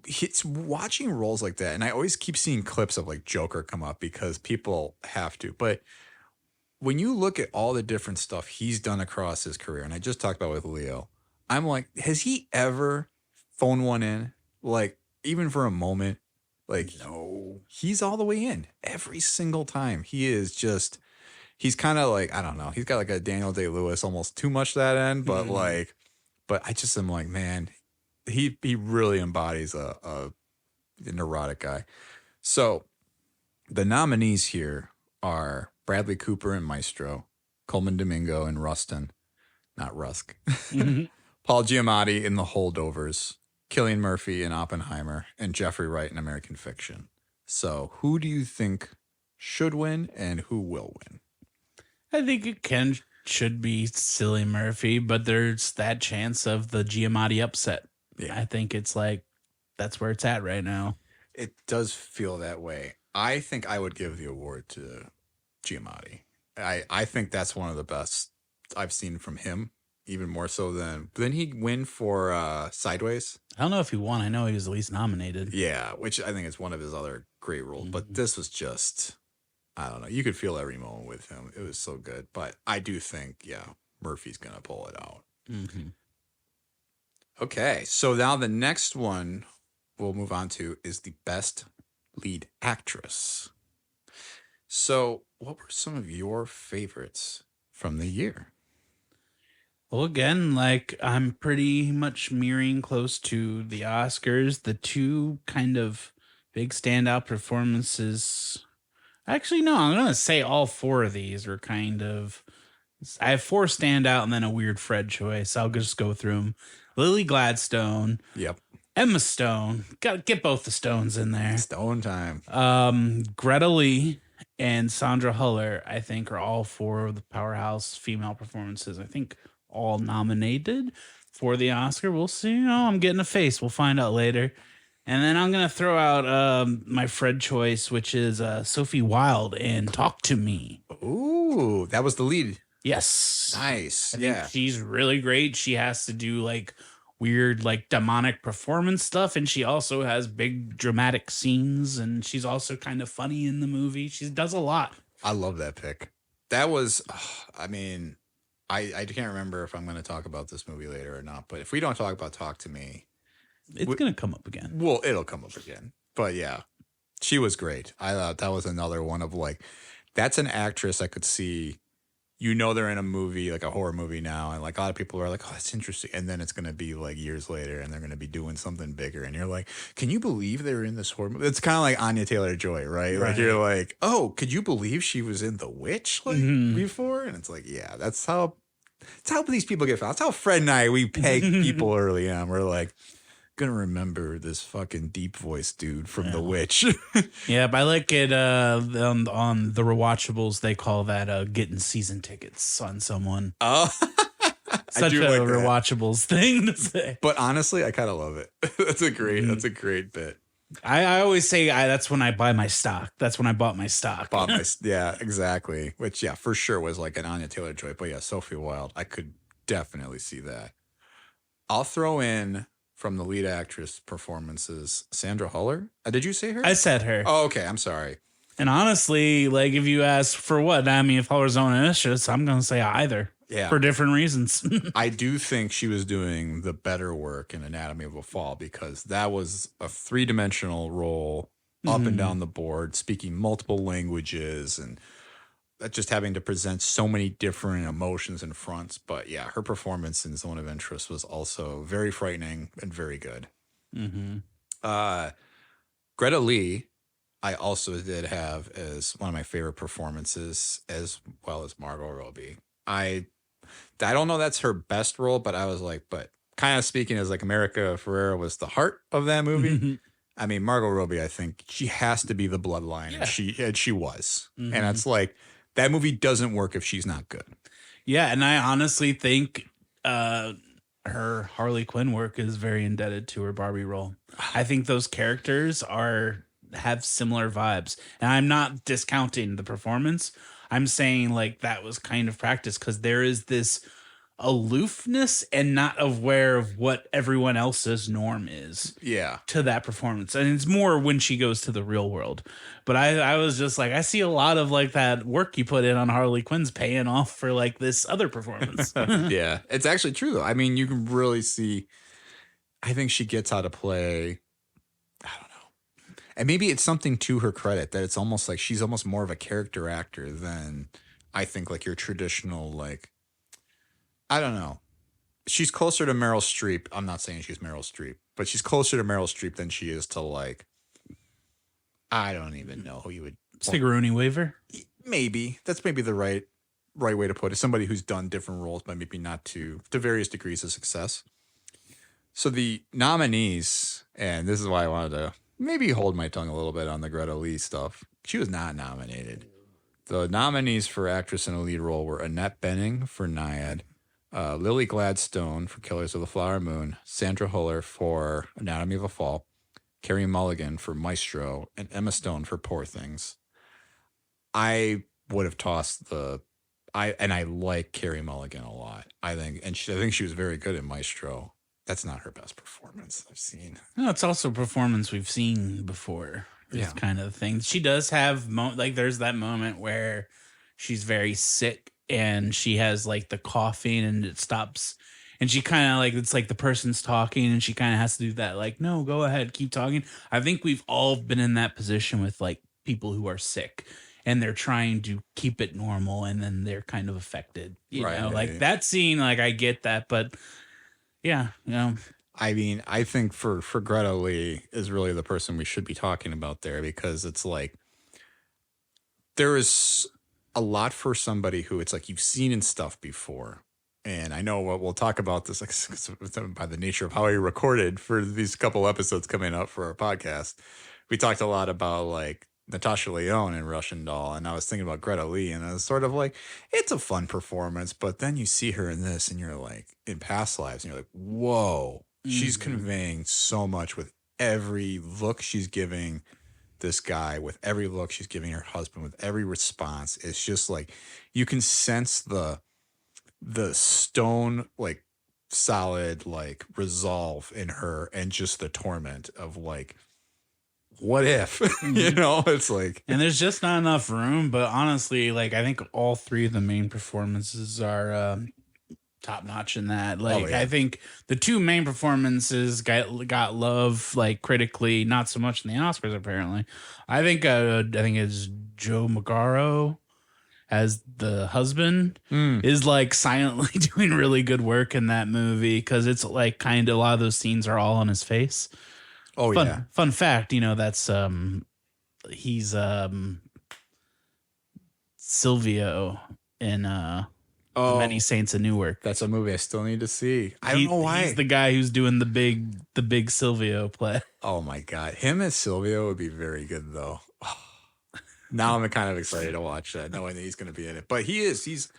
it's watching roles like that, and I always keep seeing clips of like Joker come up because people have to. But when you look at all the different stuff he's done across his career, and I just talked about with Leo, I'm like, has he ever phoned one in, like even for a moment? Like, no, he's all the way in every single time. He's kind of like, I don't know. He's got like a Daniel Day-Lewis, almost too much that end, but but I just am like, man, he really embodies a neurotic guy. So the nominees here are Bradley Cooper in Maestro, Coleman Domingo in Rustin, not Rusk, Paul Giamatti in The Holdovers, Cillian Murphy in Oppenheimer, and Jeffrey Wright in American Fiction. So who do you think should win and who will win? I think it should be Cillian Murphy, but there's that chance of the Giamatti upset. Yeah. I think it's like that's where it's at right now. It does feel that way. I think I would give the award to Giamatti. I think that's one of the best I've seen from him. Even more so than he win for Sideways? I don't know if he won. I know he was at least nominated. Yeah, which I think is one of his other great roles. But this was just, I don't know. You could feel every moment with him. It was so good. But I do think, Murphy's going to pull it out. Mm-hmm. Okay, so now the next one we'll move on to is the best lead actress. So what were some of your favorites from the year? Well, again, like I'm pretty much mirroring close to the Oscars. The two kind of big standout performances. Actually, no, I'm going to say all four of these were kind of. I have four standout and then a weird Fred choice. I'll just go through them. Lily Gladstone, Yep. Emma Stone. Got to get both the Stones in there. Stone time. Greta Lee and Sandra Huller, I think, are all four of the powerhouse female performances. I think all nominated for the Oscar. We'll see. Oh, I'm getting a face. We'll find out later. And then I'm gonna throw out my Fred choice, which is Sophie Wilde and "Talk to Me." Ooh, that was the lead. Yes, Nice. I think she's really great. She has to do like weird, like demonic performance stuff, and she also has big dramatic scenes, and she's also kind of funny in the movie. She does a lot. I love that pick. That was, I mean, I can't remember if I'm going to talk about this movie later or not, but if we don't talk about Talk to Me, It's gonna come up again. well, it'll come up again. But yeah, she was great. I thought that was another one of like, that's an actress I could see. You know, they're in a movie, like a horror movie now, and like a lot of people are like, oh, that's interesting. And then it's going to be like years later and they're going to be doing something bigger. And you're like, can you believe they were in this horror movie? It's kind of like Anya Taylor-Joy, right? Like you're like, oh, could you believe she was in The Witch like before? And it's like, yeah, that's how these people get found. That's how Fred and I, we peg people early on. We're like, gonna remember this fucking deep voice dude from The Witch. Yeah, but I like it on the rewatchables. They call that getting season tickets on someone. Oh, Such a like that. rewatchables thing to say. But honestly, I kind of love it. That's a great bit. I always say that's when I buy my stock. That's when I bought my stock. Yeah, exactly. Which, yeah, for sure was like an Anya Taylor-Joy. But yeah, Sophie Wilde, I could definitely see that. I'll throw in from the lead actress performances, Sandra Huller. Did you say her? I said her. Oh, okay. I'm sorry. And honestly, like if you ask for what, I mean, if Huller's own initiatives, I'm going to say either. Yeah. For different reasons. I do think she was doing the better work in Anatomy of a Fall because that was a three-dimensional role up and down the board, speaking multiple languages and just having to present so many different emotions and fronts. But yeah, her performance in Zone of Interest was also very frightening and very good. Greta Lee, I also did have as one of my favorite performances, as well as Margot Robbie. I don't know that's her best role, but I was like, but kind of speaking as like America Ferrera was the heart of that movie. I mean, Margot Robbie, I think she has to be the bloodline, and she was. And it's like, that movie doesn't work if she's not good. Yeah, and I honestly think her Harley Quinn work is very indebted to her Barbie role. I think those characters have similar vibes. And I'm not discounting the performance. I'm saying like that was kind of practice because there is this aloofness and not aware of what everyone else's norm is to that performance. And it's more when she goes to the real world. But I was just like, I see a lot of like that work you put in on Harley Quinn's paying off for like this other performance. Yeah, it's actually true though. I mean, you can really see, I think she gets how to play. I don't know. And maybe it's something to her credit that it's almost like she's almost more of a character actor than I think like your traditional, like, I don't know. She's closer to Meryl Streep. I'm not saying she's Meryl Streep, but she's closer to Meryl Streep than she is to like, I don't even know who you would. Sigourney Weaver? Maybe. That's maybe the right way to put it. Somebody who's done different roles, but maybe not to various degrees of success. So the nominees, and this is why I wanted to maybe hold my tongue a little bit on the Greta Lee stuff. She was not nominated. The nominees for actress in a lead role were Annette Bening for Naiad, Lily Gladstone for Killers of the Flower Moon, Sandra Huller for Anatomy of a Fall, Carey Mulligan for Maestro, and Emma Stone for Poor Things. I would have tossed I like Carey Mulligan a lot. I think she was very good in Maestro. That's not her best performance I've seen. No, it's also a performance we've seen before. This kind of thing. She does have like there's that moment where she's very sick and she has like the coughing and it stops and she kind of like it's like the person's talking and she kind of has to do that like no, go ahead, keep talking. I think we've all been in that position with like people who are sick and they're trying to keep it normal, and then they're kind of affected. You know, like Right. that scene, like I get that, but yeah, you know, I mean, I think for Greta Lee is really the person we should be talking about there, because it's like there is a lot for somebody who it's like you've seen in stuff before. And I know we'll talk about this by the nature of how I recorded for these couple episodes coming up for our podcast. We talked a lot about like Natasha Lyonne in Russian Doll, and I was thinking about Greta Lee, and I was sort of like, it's a fun performance, but then you see her in this, and you're like, in Past Lives, and you're like, whoa, she's conveying so much with every look she's giving this guy, with every look she's giving her husband, with every response. It's just like you can sense the stone like solid like resolve in her, and just the torment of like, what if you know, it's like, and there's just not enough room. But honestly, like I think all three of the main performances are top notch in that. Like yeah. I think the two main performances got love, like critically, not so much in the Oscars apparently. I think it's Joe Magaro as the husband is like silently doing really good work in that movie, because it's like kind of a lot of those scenes are all on his face. oh yeah, Fun fact, you know, that's he's Silvio in Many Saints of Newark. that's a movie I still need to see. I don't know why. He's the guy who's doing the big Silvio play. Oh my god, him as Silvio would be very good though. Now I'm kind of excited to watch that, knowing that he's going to be in it. But he's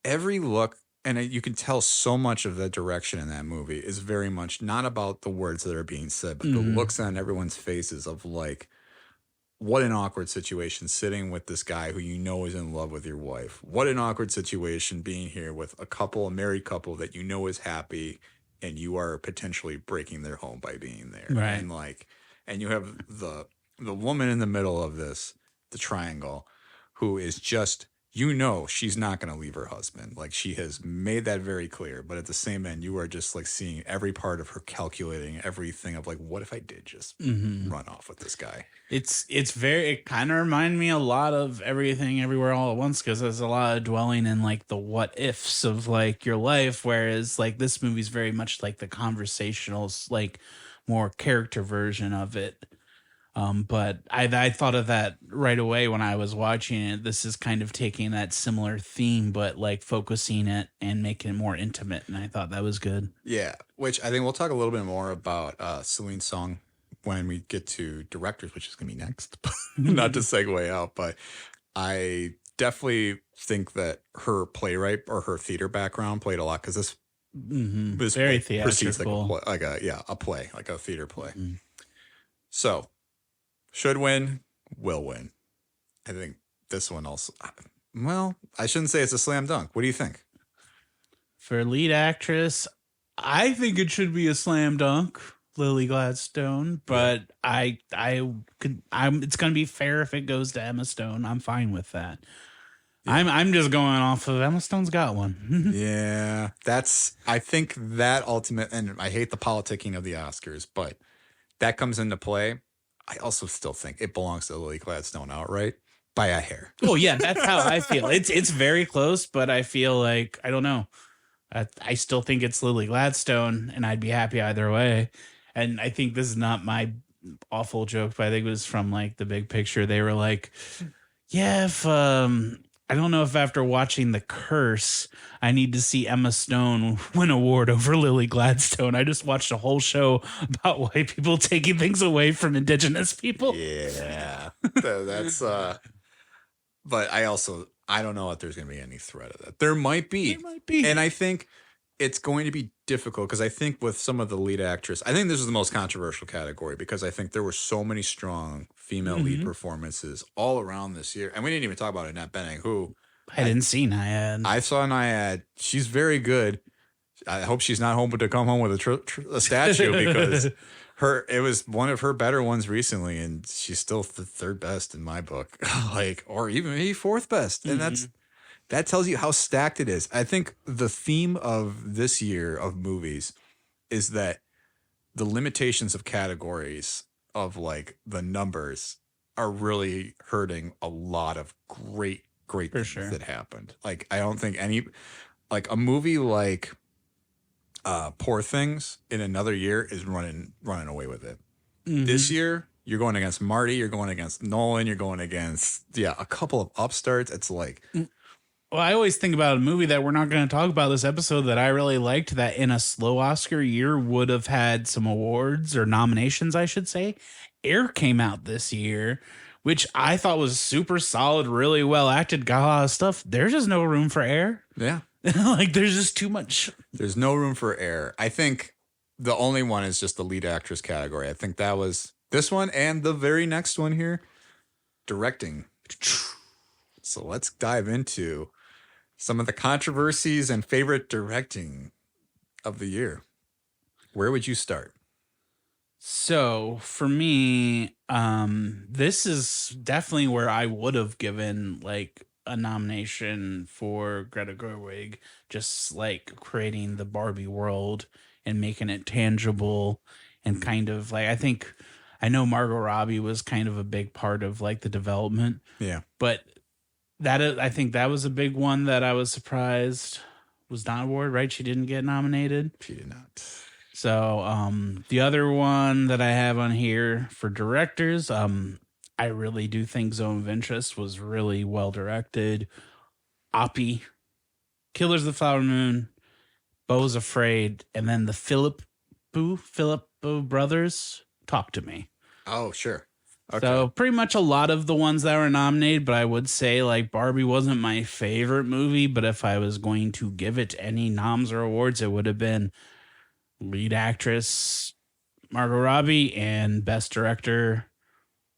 every look, and you can tell so much of the direction in that movie is very much not about the words that are being said, but the looks on everyone's faces of like, what an awkward situation sitting with this guy who you know is in love with your wife. What an awkward situation being here with a married couple that you know is happy, and you are potentially breaking their home by being there. Right. And like, and you have the woman in the middle of this, the triangle, who is just, you know, she's not going to leave her husband. Like, she has made that very clear. But at the same end, you are just like seeing every part of her calculating everything of like, what if I did just run off with this guy? It kind of reminded me a lot of Everything Everywhere All at Once, because there's a lot of dwelling in like the what ifs of like your life, whereas like this movie's very much like the conversational, like more character version of it. But I thought of that right away when I was watching it. This is kind of taking that similar theme, but like focusing it and making it more intimate. And I thought that was good. Yeah, which I think we'll talk a little bit more about Celine Song when we get to directors, which is going to be next. Not to segue out, but I definitely think that her playwright or her theater background played a lot, because this Very theatrical. like a play, like a theater play. So, should win, will win. I think this one also, well, I shouldn't say it's a slam dunk. What do you think? For lead actress, I think it should be a slam dunk, Lily Gladstone. But it's gonna be fair if it goes to Emma Stone. I'm fine with that. Yeah. I'm just going off of Emma Stone's got one. Yeah, I think that ultimate, and I hate the politicking of the Oscars, but that comes into play. I also still think it belongs to Lily Gladstone outright by a hair. Oh yeah, that's how I feel. It's very close, but I feel like, I don't know. I still think it's Lily Gladstone, and I'd be happy either way. And I think this is not my awful joke, but I think it was from like The Big Picture. They were like, yeah, if I don't know if after watching The Curse, I need to see Emma Stone win an award over Lily Gladstone. I just watched a whole show about white people taking things away from indigenous people. Yeah, that's. But I don't know if there's going to be any threat of that. There might be. And I think it's going to be difficult, because I think with some of the lead actress, I think this is the most controversial category, because I think there were so many strong female lead performances all around this year. And we didn't even talk about Annette Bening, who I didn't see Nyad. I saw Nyad. She's very good. I hope she's not home to come home with a statue, because it was one of her better ones recently, and she's still the third best in my book, like, or even maybe fourth best. And that tells you how stacked it is. I think the theme of this year of movies is that the limitations of categories of like the numbers are really hurting a lot of great things that happened. Like, I don't think a movie like Poor Things in another year is running away with it. This year, you're going against Marty, you're going against Nolan, you're going against a couple of upstarts. It's like, well, I always think about a movie that we're not going to talk about this episode that I really liked, that in a slow Oscar year would have had some awards or nominations, I should say. Air came out this year, which I thought was super solid, really well acted, got a lot of stuff. There's just no room for Air. Yeah. Like, there's just too much. There's no room for Air. I think the only one is just the lead actress category. I think that was this one and the very next one here, directing. So let's dive into some of the controversies and favorite directing of the year. Where would you start? So for me, this is definitely where I would have given like a nomination for Greta Gerwig, just like creating the Barbie world and making it tangible and kind of like, I know Margot Robbie was kind of a big part of like the development. Yeah. But I think that was a big one that I was surprised was not awarded, right? She didn't get nominated. She did not. So the other one that I have on here for directors, I really do think Zone of Interest was really well directed. Oppie, Killers of the Flower Moon, Beau's Afraid, and then the Philippo brothers, Talk to Me. Oh, sure. Okay. So pretty much a lot of the ones that were nominated, but I would say like Barbie wasn't my favorite movie, but if I was going to give it any noms or awards, it would have been lead actress Margot Robbie and best director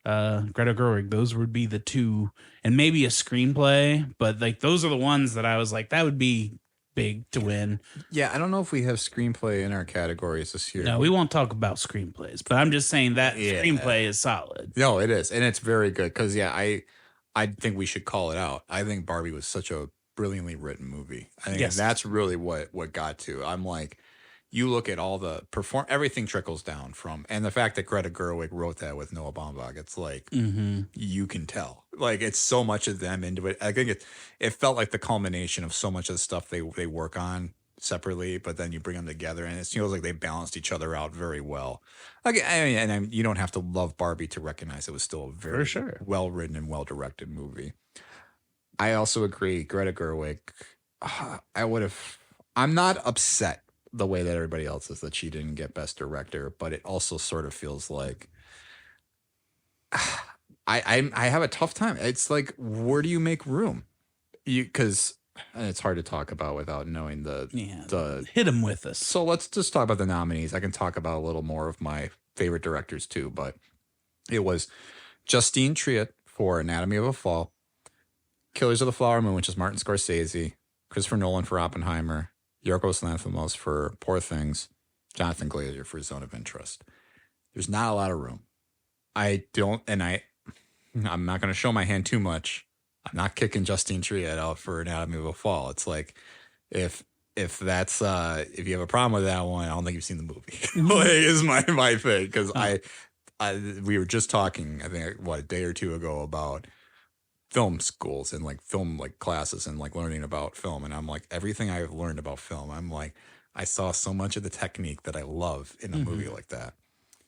Greta Gerwig. Those would be the two, and maybe a screenplay, but like those are the ones that I was like, that would be big to win. Yeah, I don't know if we have screenplay in our categories this year. No, we won't talk about screenplays, but I'm just saying that screenplay is solid. No, it is, and it's very good because I think we should call it out. I think Barbie was such a brilliantly written movie. I think that's really what got to. I'm like, you look at all the everything trickles down from, and the fact that Greta Gerwig wrote that with Noah Baumbach, it's like you can tell, like it's so much of them into it. I think it felt like the culmination of so much of the stuff they work on separately, but then you bring them together, and it feels like they balanced each other out very well. Like, you don't have to love Barbie to recognize it was still a very well written and well directed movie. I also agree, Greta Gerwig. I'm not upset the way that everybody else is that she didn't get best director, but it also sort of feels like I have a tough time. It's like, where do you make room? Because it's hard to talk about without knowing the hit them with us. So let's just talk about the nominees. I can talk about a little more of my favorite directors too, but it was Justine Triet for Anatomy of a Fall, Killers of the Flower Moon, which is Martin Scorsese, Christopher Nolan for Oppenheimer, Yorgos Lanthimos for Poor Things, Jonathan Glazer for Zone of Interest. There's not a lot of room. I'm not going to show my hand too much. I'm not kicking Justine Triet out for Anatomy of a Fall. It's like, if that's if you have a problem with that one, I don't think you've seen the movie. Like, is my thing, because we were just talking, I think, a day or two ago about film schools and like film like classes and like learning about film, and I'm like, everything I've learned about film, I'm like, I saw so much of the technique that I love in a movie like that.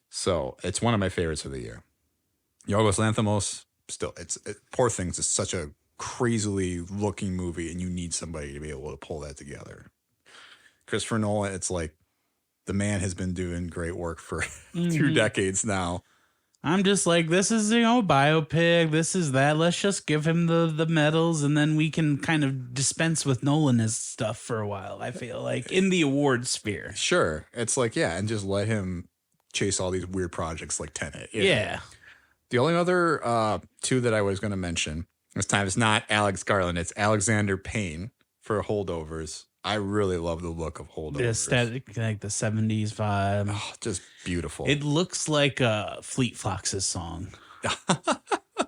So it's one of my favorites of the year. Yorgos Lanthimos, still, Poor Things is such a crazily looking movie, and you need somebody to be able to pull that together. Christopher Nolan, it's like the man has been doing great work for 2 decades now. I'm just like, this is, biopic, this is that. Let's just give him the medals, and then we can kind of dispense with Nolan as stuff for a while, I feel like, in the award sphere. Sure. It's like, and just let him chase all these weird projects like Tenet. Yeah. The only other 2 that I was going to mention this time is not Alex Garland. It's Alexander Payne for Holdovers. I really love the look of Holdovers. The aesthetic, like the 70s vibe. Oh, just beautiful. It looks like a Fleet Foxes song.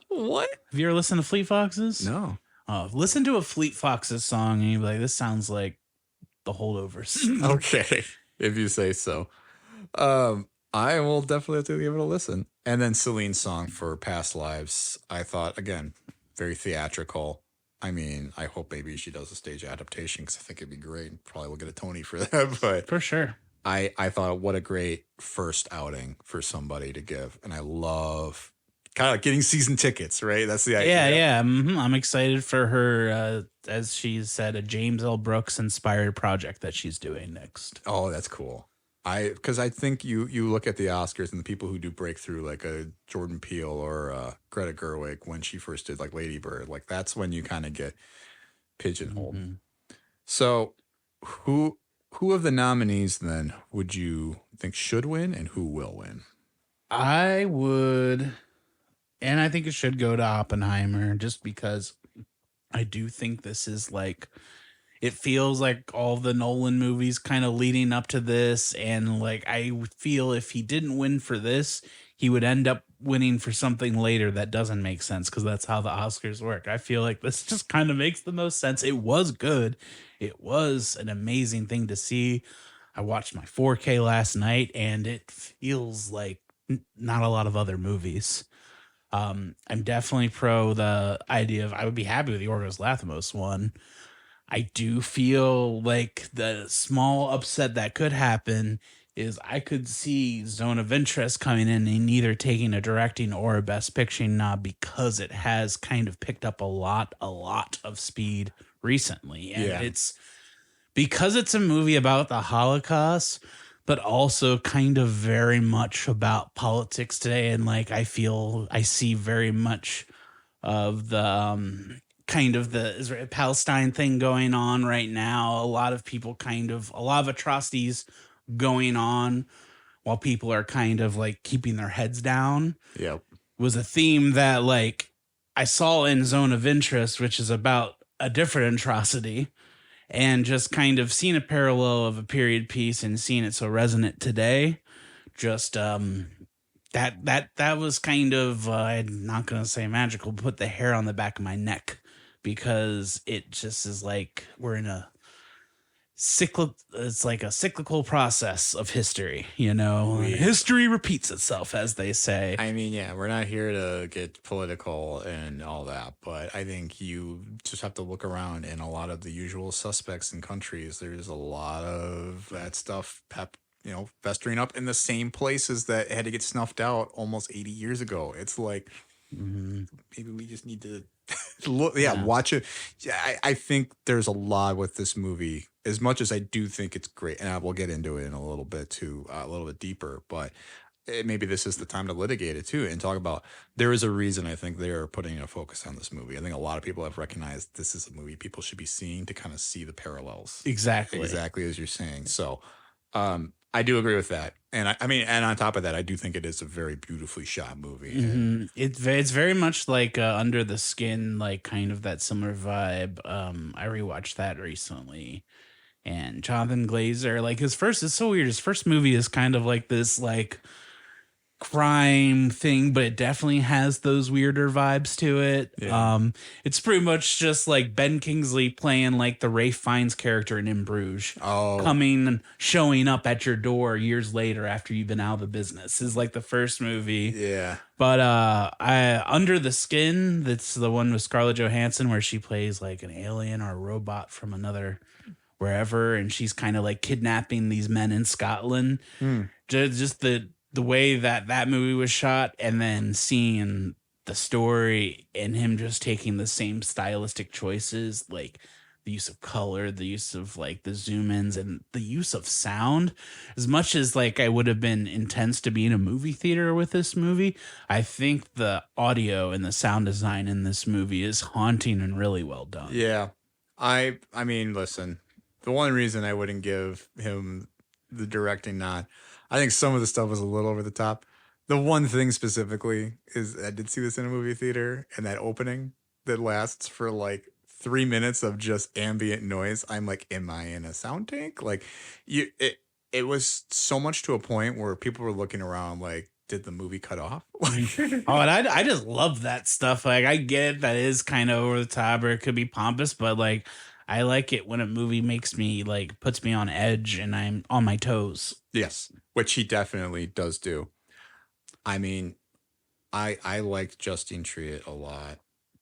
What? Have you ever listened to Fleet Foxes? No. Oh, listen to a Fleet Foxes song and you'll be like, this sounds like the Holdovers. Okay, if you say so. I will definitely have to give it a listen. And then Celine's song for Past Lives, I thought, again, very theatrical. I mean, I hope maybe she does a stage adaptation because I think it'd be great. Probably will get a Tony for that. But For sure. I thought, what a great first outing for somebody to give. And I love kind of like getting season tickets, right? That's the idea. Yeah. I'm excited for her, as she said, a James L. Brooks inspired project that she's doing next. Oh, that's cool. Because I think you look at the Oscars and the people who do breakthrough, like a Jordan Peele or Greta Gerwig when she first did like Lady Bird, like that's when you kind of get pigeonholed. Mm-hmm. So, who of the nominees then would you think should win, and who will win? I would, and I think it should go to Oppenheimer just because I do think this is like, it feels like all the Nolan movies kind of leading up to this. And like, I feel if he didn't win for this, he would end up winning for something later that doesn't make sense because that's how the Oscars work. I feel like this just kind of makes the most sense. It was good. It was an amazing thing to see. I watched my 4K last night and it feels like not a lot of other movies. I'm definitely pro the idea of, I would be happy with the Yorgos Lanthimos one. I do feel like the small upset that could happen is I could see Zone of Interest coming in and either taking a directing or a best picture nod because it has kind of picked up a lot of speed recently. And it's because it's a movie about the Holocaust, but also kind of very much about politics today. And like, I feel I see very much of the kind of the Israel-Palestine thing going on right now. A lot of atrocities going on while people are kind of like keeping their heads down. Yep. Was a theme that like I saw in Zone of Interest, which is about a different atrocity, and just kind of seeing a parallel of a period piece and seeing it so resonant today. Just that was kind of I'm not gonna say magical, but put the hair on the back of my neck because it just is like we're in a it's like a cyclical process of history, you know. History repeats itself, as they say. I mean, yeah, we're not here to get political and all that, but I think you just have to look around in a lot of the usual suspects in countries. There's a lot of that stuff festering up in the same places that had to get snuffed out almost 80 years ago. It's like, maybe we just need to watch it. Yeah, I think there's a lot with this movie, as much as I do think it's great, and I will get into it in a little bit too, a little bit deeper, but maybe this is the time to litigate it too and talk about, there is a reason I think they are putting a focus on this movie. I think a lot of people have recognized this is a movie people should be seeing to kind of see the parallels. Exactly as you're saying. So I do agree with that. And I mean, and on top of that, I do think it is a very beautifully shot movie. Mm-hmm. It's very much like Under the Skin, like kind of that similar vibe. I rewatched that recently. And Jonathan Glazer, like it's so weird. His first movie is kind of like this like crime thing, but it definitely has those weirder vibes to it. Yeah. It's pretty much just like Ben Kingsley playing like the Ralph Fiennes character in Bruges, showing up at your door years later after you've been out of the business is like the first movie. Yeah. But Under the Skin, that's the one with Scarlett Johansson where she plays like an alien or a robot from another wherever, and she's kind of like kidnapping these men in Scotland. Just the way that movie was shot, and then seeing the story and him just taking the same stylistic choices, like the use of color, the use of like the zoom ins, and the use of sound. As much as like I would have been intense to be in a movie theater with this movie, I think the audio and the sound design in this movie is haunting and really well done. Yeah. I mean, listen, the one reason I wouldn't give him the directing nod, I think some of the stuff was a little over the top. The one thing specifically is I did see this in a movie theater, and that opening that lasts for like 3 minutes of just ambient noise. I'm like, am I in a sound tank? Like, it was so much to a point where people were looking around like, did the movie cut off? And I just love that stuff. Like, I get that is kind of over the top or it could be pompous, but like, I like it when a movie makes me like puts me on edge and I'm on my toes. Yes, which he definitely does do. I mean, I liked Justine Triet a lot.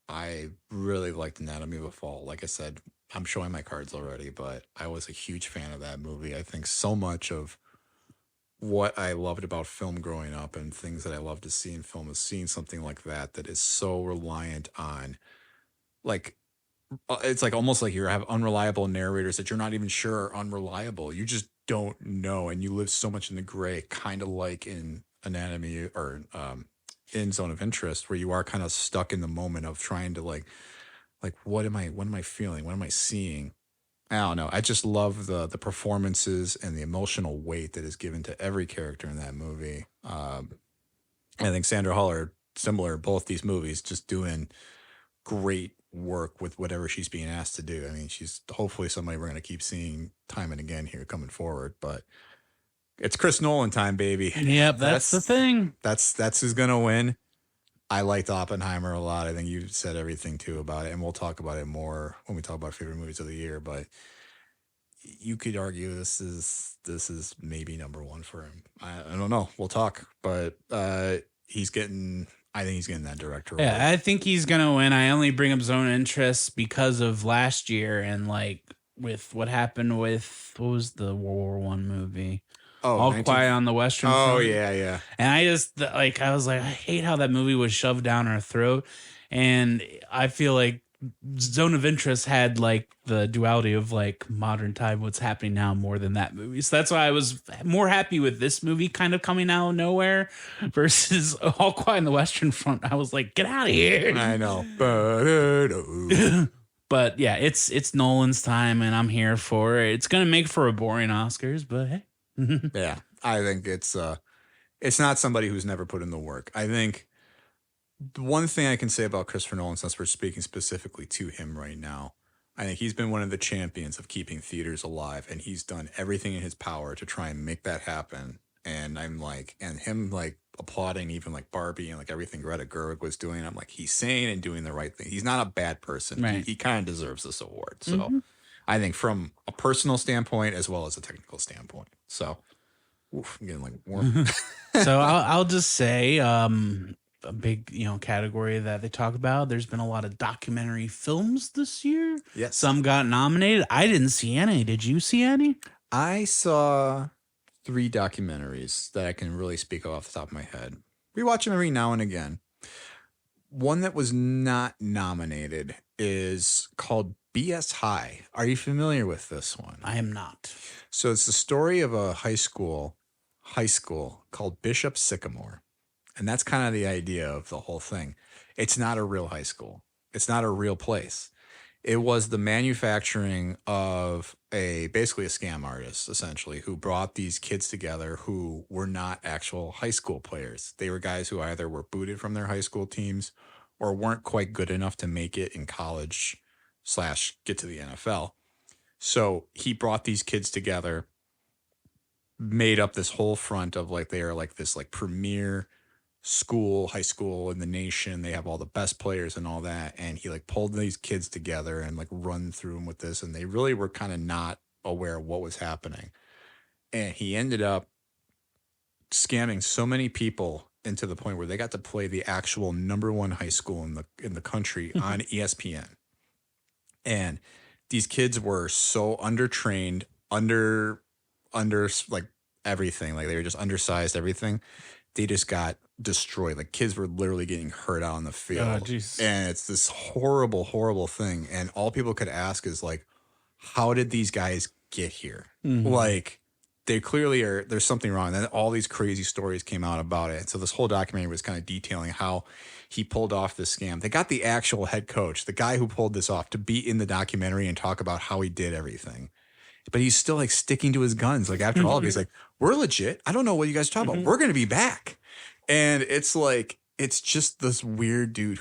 I really liked Anatomy of a Fall. Like I said, I'm showing my cards already, but I was a huge fan of that movie. I think so much of what I loved about film growing up and things that I love to see in film is seeing something like that is so reliant on like it's like almost like you have unreliable narrators that you're not even sure are unreliable. You just don't know, and you live so much in the gray, kind of like in Anatomy or in Zone of Interest, where you are kind of stuck in the moment of trying to like what am I feeling? What am I seeing? I don't know. I just love the performances and the emotional weight that is given to every character in that movie. I think Sandra Huller, similar, both these movies, just doing great work with whatever she's being asked to do. I mean, she's hopefully somebody we're going to keep seeing time and again here coming forward. But it's Chris Nolan time, baby. Yep, that's the thing. That's who's going to win. I liked Oppenheimer a lot. I think you said everything too about it, and we'll talk about it more when we talk about favorite movies of the year. But you could argue this is maybe number one for him. I don't know. We'll talk, but he's getting. I think he's getting that director. Yeah, award. I think he's gonna win. I only bring up Zone of Interest because of last year and like with what happened with what was the World War One movie? Oh, All Quiet on the Western Oh Front. yeah. And I just like I was like I hate how that movie was shoved down our throat, and I feel like Zone of Interest had like the duality of like modern time, what's happening now more than that movie. So that's why I was more happy with this movie kind of coming out of nowhere versus All Quiet on the Western Front. I was like, get out of here. I know. But yeah, it's Nolan's time and I'm here for it. It's gonna make for a boring Oscars, but hey. Yeah, I think it's not somebody who's never put in the work. I think the one thing I can say about Christopher Nolan, since we're speaking specifically to him right now, I think he's been one of the champions of keeping theaters alive, and he's done everything in his power to try and make that happen. And I'm like, and him like applauding even like Barbie and like everything Greta Gerwig was doing. I'm like, he's saying and doing the right thing. He's not a bad person. Right. He kind of deserves this award. So I think from a personal standpoint as well as a technical standpoint. So oof, I'm getting like warm. So I'll just say a big category that they talk about. There's been a lot of documentary films this year. Yes. Some got nominated. I didn't see any. Did you see any? I saw 3 documentaries that I can really speak of off the top of my head. We watch them every now and again. One that was not nominated is called BS High. Are you familiar with this one? I am not. So it's the story of a high school called Bishop Sycamore. And that's kind of the idea of the whole thing. It's not a real high school. It's not a real place. It was the manufacturing of basically a scam artist, essentially, who brought these kids together who were not actual high school players. They were guys who either were booted from their high school teams or weren't quite good enough to make it in college / get to the NFL. So he brought these kids together, made up this whole front of like they are like this like premier high school in the nation. They have all the best players and all that. And he like pulled these kids together and like run through them with this. And they really were kind of not aware of what was happening. And he ended up scamming so many people into the point where they got to play the actual #1 high school in the country on ESPN. And these kids were so undertrained, under like everything. Like they were just undersized, everything. They just got destroyed. Like kids were literally getting hurt out on the field. Oh, geez. And it's this horrible, horrible thing. And all people could ask is like, how did these guys get here? Like they clearly are, there's something wrong. And then all these crazy stories came out about it. And so this whole documentary was kind of detailing how he pulled off this scam. They got the actual head coach, the guy who pulled this off, to be in the documentary and talk about how he did everything. But he's still like sticking to his guns. Like after all of it, he's like, we're legit. I don't know what you guys are talking about. We're going to be back. And it's like, it's just this weird dude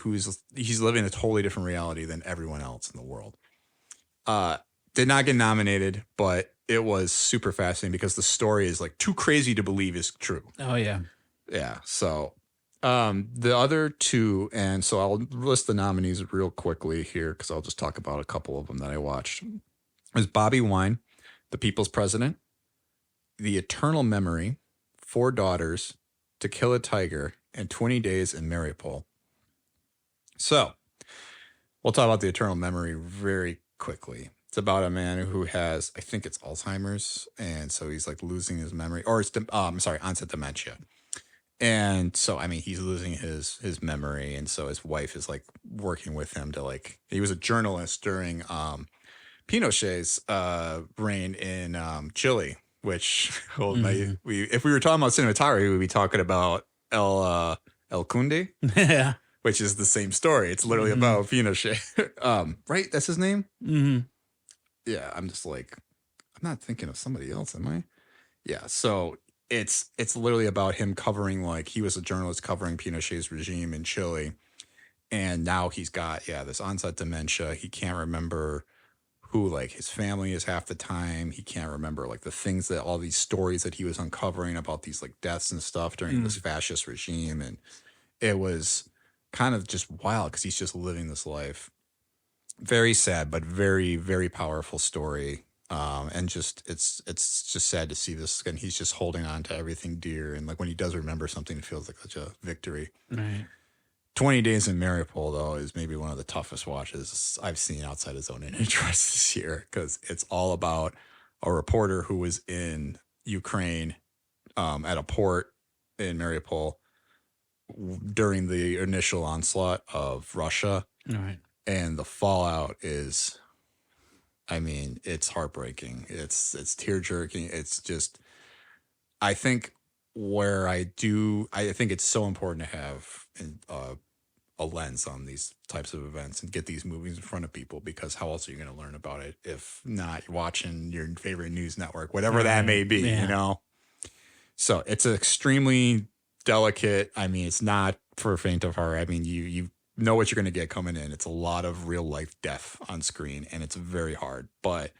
he's living a totally different reality than everyone else in the world. Did not get nominated, but it was super fascinating because the story is like too crazy to believe is true. Oh yeah. Yeah. So the other 2, and so I'll list the nominees real quickly here because I'll just talk about a couple of them that I watched. It was Bobby Wine, The People's President, The Eternal Memory, 4 Daughters, To Kill a Tiger, and 20 Days in Mariupol. So we'll talk about the Eternal Memory very quickly. It's about a man who has, I think it's Alzheimer's, and so he's like losing his memory, or it's onset dementia. And so, I mean, he's losing his memory, and so his wife is like working with him to like. He was a journalist during Pinochet's reign in Chile, which if we were talking about cinematography, we would be talking about El Cunde, Yeah. which is the same story. It's literally about Pinochet, right? That's his name. Mm-hmm. Yeah, I'm just like, I'm not thinking of somebody else, am I? Yeah, so it's literally about him covering, like, he was a journalist covering Pinochet's regime in Chile, and now he's got this onset dementia. He can't remember who like his family is half the time. He can't remember like the things that all these stories that he was uncovering about these like deaths and stuff during this fascist regime, and it was kind of just wild because he's just living this life. Very sad, but very, very powerful story. And just it's just sad to see this, and he's just holding on to everything dear, and like when he does remember something, it feels like such a victory. Right. 20 Days in Mariupol, though, is maybe one of the toughest watches I've seen outside of Zone of Interest this year, because it's all about a reporter who was in Ukraine at a port in Mariupol during the initial onslaught of Russia. All right. And the fallout is, I mean, it's heartbreaking. It's tear-jerking. It's just, I think it's so important to have a lens on these types of events and get these movies in front of people, because how else are you going to learn about it if not watching your favorite news network, whatever that may be, you know? So it's extremely delicate. I mean, it's not for faint of heart. I mean, you know what you're going to get coming in. It's a lot of real life death on screen, and it's very hard, but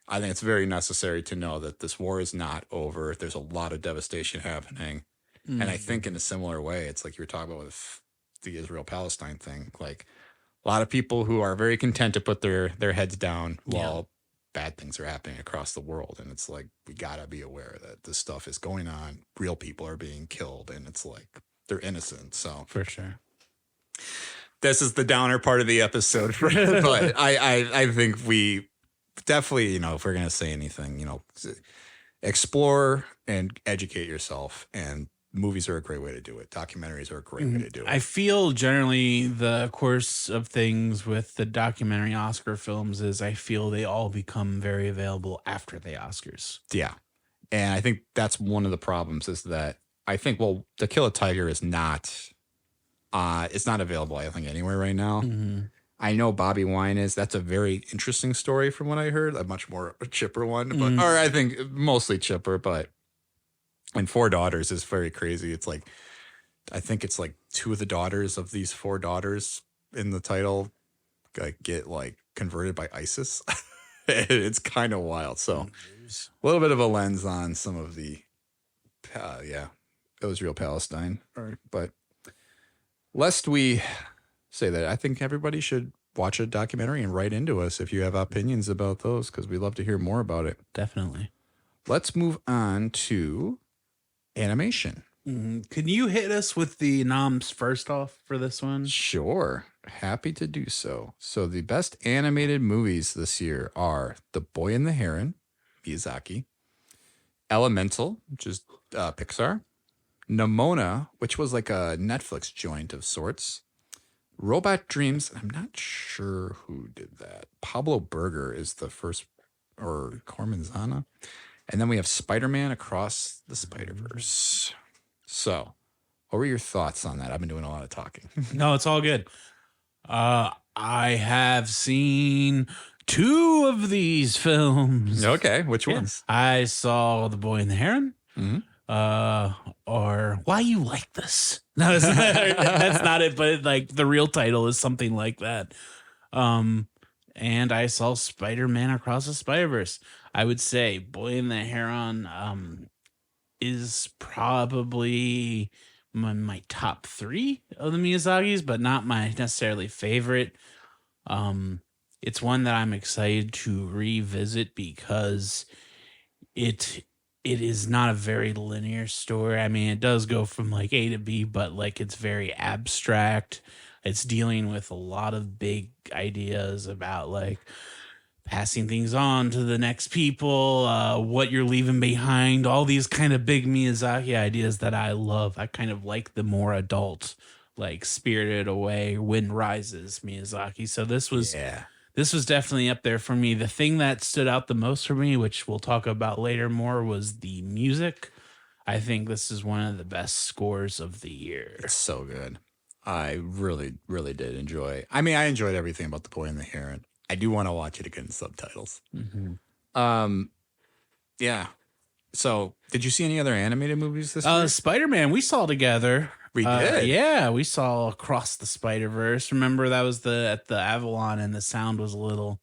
I think it's very necessary to know that this war is not over. There's a lot of devastation happening. And I think in a similar way, it's like you were talking about with the Israel-Palestine thing, like a lot of people who are very content to put their heads down while bad things are happening across the world. And it's like, we got to be aware that this stuff is going on. Real people are being killed, and it's like, they're innocent. So For sure. this is the downer part of the episode, but I think we definitely, you know, if we're going to say anything, you know, explore and educate yourself, and movies are a great way to do it. Documentaries are a great way to do it. I feel generally the course of things with the documentary Oscar films is I feel they all become very available after the Oscars. Yeah. And I think that's one of the problems, is that I think, well, To Kill a Tiger is not, it's not available, I think, anywhere right now. I know Bobby Wine is. That's a very interesting story from what I heard. A much more chipper one, but or I think mostly chipper, but and Four Daughters is very crazy. It's like, I think it's like two of the daughters of these four daughters in the title get like converted by ISIS. It's kind of wild. So a little bit of a lens on some of the, Israel Palestine. But lest we say that, I think everybody should watch a documentary and write into us if you have opinions about those, because we'd love to hear more about it. Definitely. Let's move on to animation. Can you hit us with the noms first off for this one? Sure. Happy to do so. So the best animated movies this year are The Boy and the Heron, Miyazaki, Elemental, which is Pixar, Nimona, which was like a Netflix joint of sorts, Robot Dreams, I'm not sure who did that. Pablo Berger is the first, or Cormanzana. And then we have Spider-Man Across the Spider-Verse. So, what were your thoughts on that? I've been doing a lot of talking. No, it's all good. I have seen 2 of these films. Okay, which ones? I saw The Boy and the Heron. Or Why You Like This. No, it's not, that's not it, but like the real title is something like that. And I saw Spider-Man Across the Spider-Verse. I would say Boy and the Heron is probably my top 3 of the Miyazaki's, but not my necessarily favorite. It's one that I'm excited to revisit because it it is not a very linear story. I mean, it does go from like A to B, but like it's very abstract. It's dealing with a lot of big ideas about like passing things on to the next people, what you're leaving behind, all these kind of big Miyazaki ideas that I love. I kind of like the more adult, like Spirited Away, Wind Rises Miyazaki. So this was definitely up there for me. The thing that stood out the most for me, which we'll talk about later more, was the music. I think this is one of the best scores of the year. It's so good. I really, really did enjoy. I mean, I enjoyed everything about The Boy and the Heron. I do want to watch it again in subtitles. Yeah. So, did you see any other animated movies this year? Spider-Man, we saw together. We did. Yeah, we saw Across the Spider-Verse. Remember that was at the Avalon, and the sound was a little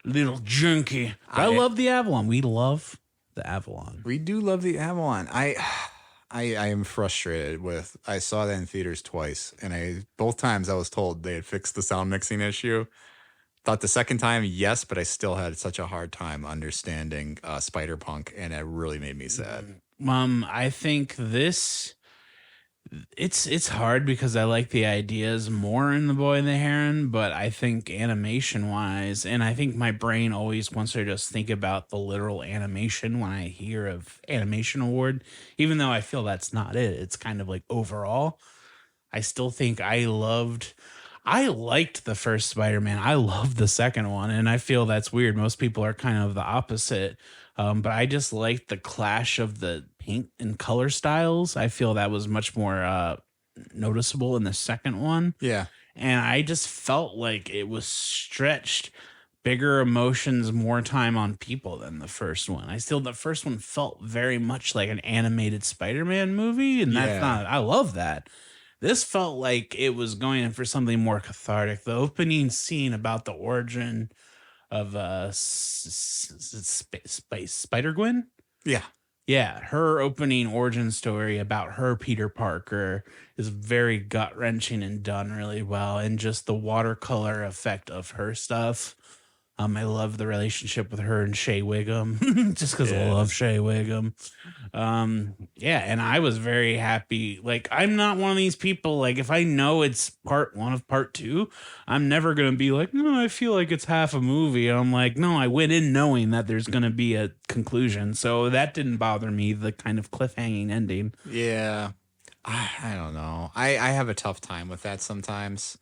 junky. I love the Avalon. We love the Avalon. We do love the Avalon. I am frustrated with. I saw that in theaters twice, and both times I was told they had fixed the sound mixing issue. Thought the second time, yes, but I still had such a hard time understanding Spider-Punk, and it really made me sad. I think it's hard because I like the ideas more in The Boy and the Heron, but I think animation wise, and I think my brain always wants to just think about the literal animation when I hear of animation award, even though I feel that's not it. It's kind of like overall, I still think I liked the first Spider-Man. I loved the second one, and I feel that's weird. Most people are kind of the opposite. But I just liked the clash of the paint and color styles. I feel that was much more noticeable in the second one. Yeah. And I just felt like it was stretched, bigger emotions, more time on people than the first one. The first one felt very much like an animated Spider-Man movie, and I love that. This felt like it was going in for something more cathartic. The opening scene about the origin of Spider-Gwen? Yeah. Yeah, her opening origin story about her Peter Parker is very gut-wrenching and done really well. And just the watercolor effect of her stuff. I love the relationship with her and Shea Wiggum, just because I love Shea Wiggum. And I was very happy. Like, I'm not one of these people, like, if I know it's part one of part two, I'm never going to be like, no, I feel like it's half a movie. I'm like, no, I went in knowing that there's going to be a conclusion. So that didn't bother me, the kind of cliffhanging ending. Yeah. I don't know. I have a tough time with that sometimes.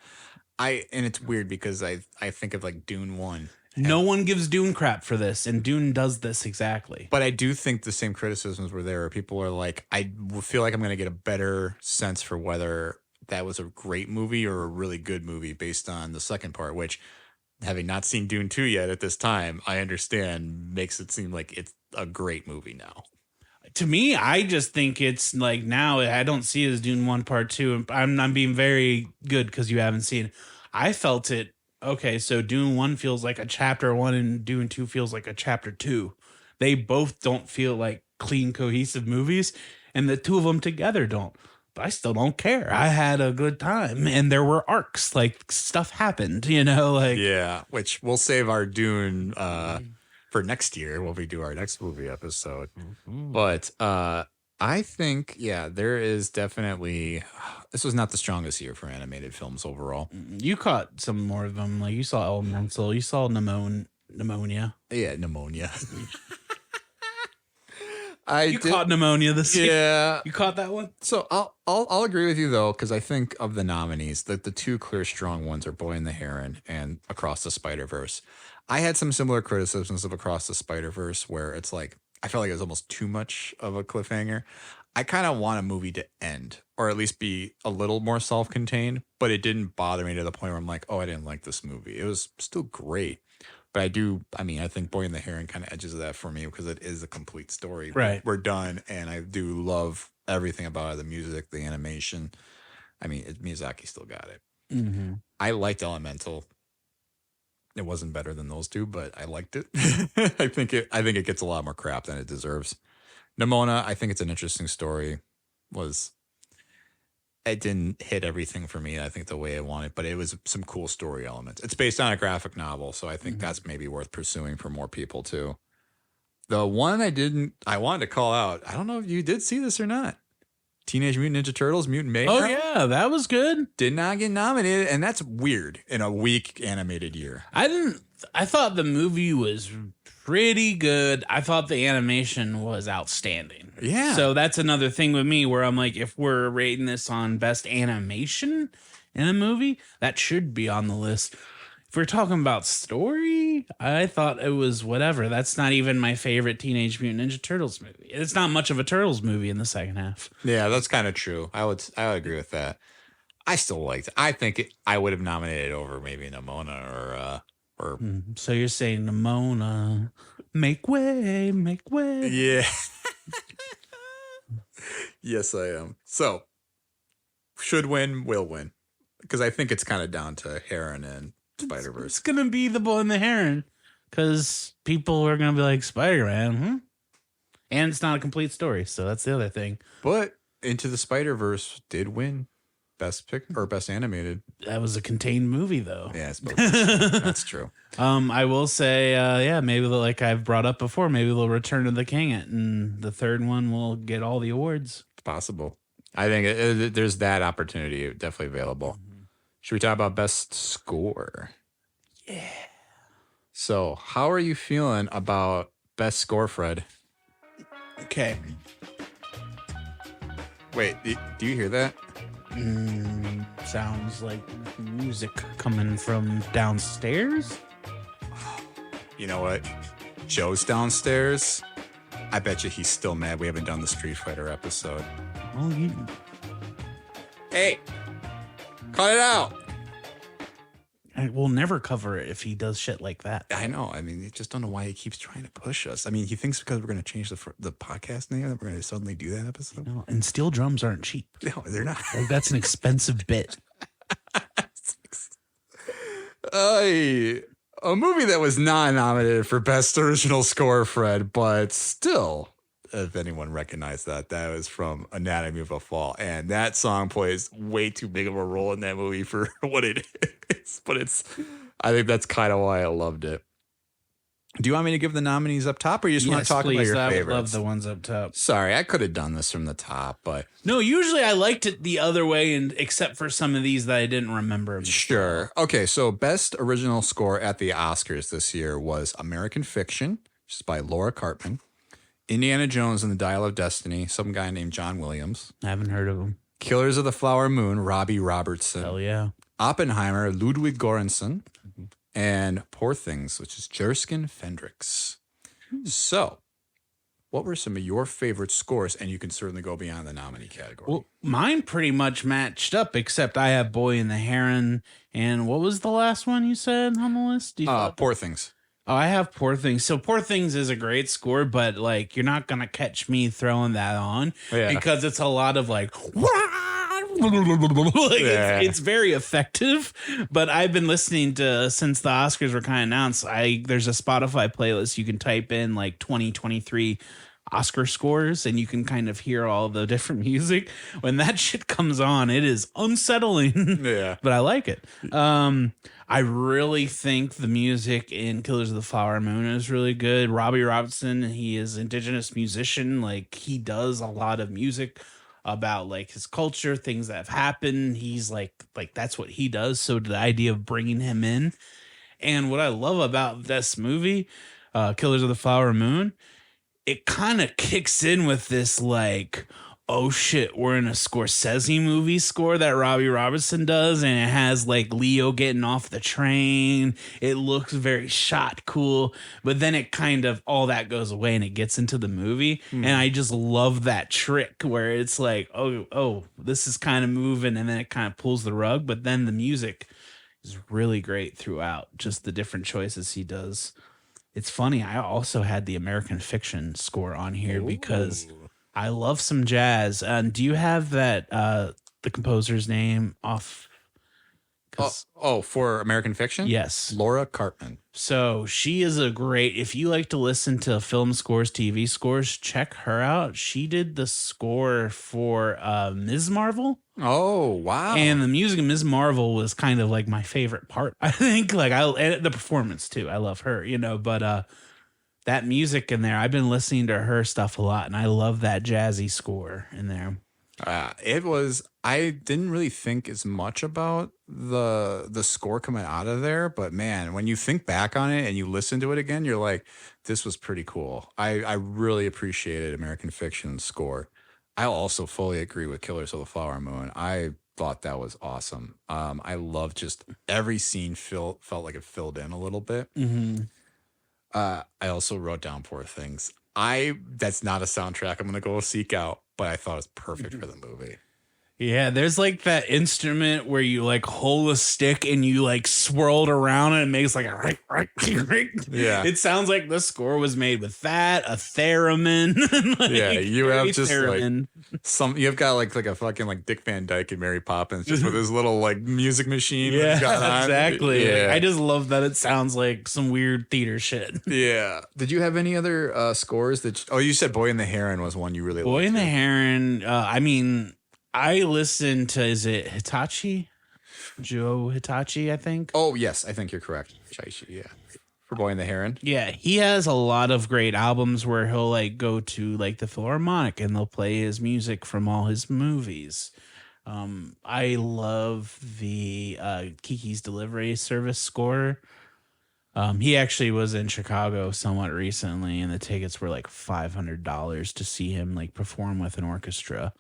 And it's weird because I think of like Dune 1. No one gives Dune crap for this, and Dune does this exactly. But I do think the same criticisms were there. People are like, I feel like I'm going to get a better sense for whether that was a great movie or a really good movie based on the second part, which, having not seen Dune 2 yet at this time, I understand makes it seem like it's a great movie now. To me, I just think it's like now I don't see it as Dune 1 Part 2. I'm being very good because you haven't seen it. I felt it. Okay, so Dune 1 feels like a chapter 1 and Dune 2 feels like a chapter 2. They both don't feel like clean, cohesive movies, and the two of them together don't. But I still don't care. I had a good time, and there were arcs. Like, stuff happened, Yeah, which we'll save our Dune for next year when we do our next movie episode. Mm-hmm. But I think, there is definitely... This was not the strongest year for animated films overall. You caught some more of them. Like, you saw Elemental. You saw Pneumonia. Yeah, Pneumonia. You caught Pneumonia this year. Yeah. You caught that one? So I'll agree with you, though, because I think of the nominees, the two clear strong ones are Boy and the Heron and Across the Spider-Verse. I had some similar criticisms of Across the Spider-Verse where it's like, I felt like it was almost too much of a cliffhanger. I kind of want a movie to end or at least be a little more self-contained, but it didn't bother me to the point where I'm like, oh, I didn't like this movie. It was still great. But I think Boy and the Heron kind of edges that for me because it is a complete story. Right. We're done. And I do love everything about it, the music, the animation. I mean, Miyazaki still got it. Mm-hmm. I liked Elemental. It wasn't better than those two, but I liked it. I think it gets a lot more crap than it deserves. Nimona, I think it's an interesting story. It didn't hit everything for me, I think, the way I wanted, but it was some cool story elements. It's based on a graphic novel, so I think that's maybe worth pursuing for more people too. The one I wanted to call out. I don't know if you did see this or not. Teenage Mutant Ninja Turtles, Mutant Mayhem. Oh yeah, that was good. Did not get nominated, and that's weird in a weak animated year. I thought the movie was pretty good. I thought the animation was outstanding. Yeah. So that's another thing with me where I'm like, if we're rating this on best animation in a movie, that should be on the list. If we're talking about story, I thought it was whatever. That's not even my favorite Teenage Mutant Ninja Turtles movie. It's not much of a Turtles movie in the second half. Yeah, that's kind of true. I would agree with that. I still liked it. I think I would have nominated over maybe Nimona or So you're saying Nimona, make way, make way. yeah. Yes, I am. So should win, will win, because I think it's kind of down to Heron and Spider-Verse. It's going to be the Boy and the Heron because people are going to be like, Spider-Man, And it's not a complete story, so that's the other thing. But Into the Spider-Verse did win best pick or best animated. That was a contained movie, though. Yeah, I suppose that's true. I will say, maybe like I've brought up before, maybe they'll return to the King It, and the third one will get all the awards. It's possible. I think there's that opportunity definitely available. Should we talk about best score? Yeah. So, how are you feeling about best score, Fred? Okay. Wait, do you hear that? Sounds like music coming from downstairs. You know what? Joe's downstairs. I bet you he's still mad we haven't done the Street Fighter episode. Well, Hey, cut it out. we'll never cover it if he does shit like that. I know. I mean, I just don't know why he keeps trying to push us. I mean, he thinks because we're going to change the podcast name that we're going to suddenly do that episode. No, and steel drums aren't cheap. No, they're not. Like, that's an expensive bit. A movie that was not nominated for Best Original Score, Fred, but still, if anyone recognized that was from Anatomy of a Fall. And that song plays way too big of a role in that movie for what it is. But I think that's kind of why I loved it. Do you want me to give the nominees up top, or you just want to talk about your I favorites? would love the ones up top. Sorry, I could have done this from the top, but No, usually I liked it the other way, and except for some of these that I didn't remember. sure. Okay, so Best Original Score at the Oscars this year was American Fiction, which is by Laura Cartman, Indiana Jones and the Dial of Destiny, some guy named John Williams, I haven't heard of them. Killers of the Flower Moon, Robbie Robertson, Hell yeah. Oppenheimer, Ludwig Göransson, and Poor Things, which is Jerskin Fendrix. So, what were some of your favorite scores? And you can certainly go beyond the nominee category. Well, mine pretty much matched up, except I have Boy and the Heron. And what was the last one you said on the list? Poor Things. Oh, I have Poor Things. So Poor Things is a great score, but like you're not gonna catch me throwing that on because it's a lot of like, it's very effective. But I've been listening to since the Oscars were kind of announced. There's a Spotify playlist you can type in like 2023 Oscar scores, and you can kind of hear all the different music. When that shit comes on, it is unsettling. Yeah. But I like it. I really think the music in Killers of the Flower Moon is really good. Robbie Robertson, he is an indigenous musician. Like he does a lot of music about like his culture, things that have happened. He's like that's what he does. So the idea of bringing him in, and what I love about this movie, Killers of the Flower Moon, it kind of kicks in with this like, oh shit, we're in a Scorsese movie score that Robbie Robertson does, and it has like Leo getting off the train. It looks very shot cool, but then it kind of all that goes away and it gets into the movie. And I just love that trick where it's like, oh, this is kind of moving, and then it kind of pulls the rug, but then the music is really great throughout, just the different choices he does. It's funny, I also had the American Fiction score on here because I love some jazz. Do you have that the composer's name off? For American Fiction? Yes. Laura Cartman. So she is a great, if you like to listen to film scores, TV scores, check her out. She did the score for Ms. Marvel. Oh, wow. And the music of Ms. Marvel was kind of like my favorite part. I think and the performance too. I love her, but that music in there, I've been listening to her stuff a lot, and I love that jazzy score in there. I didn't really think as much about the score coming out of there, but man, when you think back on it and you listen to it again, you're like, this was pretty cool. I really appreciated American Fiction's score. I also fully agree with Killers of the Flower Moon. I thought that was awesome. I love just every scene felt like it filled in a little bit. Mm-hmm. I also wrote down Poor Things. That's not a soundtrack I'm gonna go seek out, but I thought it was perfect for the movie. Yeah, there's like that instrument where you like hold a stick and you like swirl it around and it makes like a Yeah. It sounds like the score was made with that, a theremin. Like, yeah, you have just theremin. like you've got like a fucking like Dick Van Dyke and Mary Poppins just with his little like music machine. Yeah, he's got on. exactly. Yeah. Like, I just love that it sounds like some weird theater shit. Yeah. Did you have any other scores that? You said Boy and the Heron was one you really liked. Boy and the Heron. I mean, I listened to, is it Hitachi? Joe Hitachi, I think. Oh, yes. I think you're correct. Yeah. For Boy and the Heron. Yeah, he has a lot of great albums where he'll like go to like the Philharmonic and they'll play his music from all his movies. I love the Kiki's Delivery Service score. He actually was in Chicago somewhat recently, and the tickets were like $500 to see him like perform with an orchestra.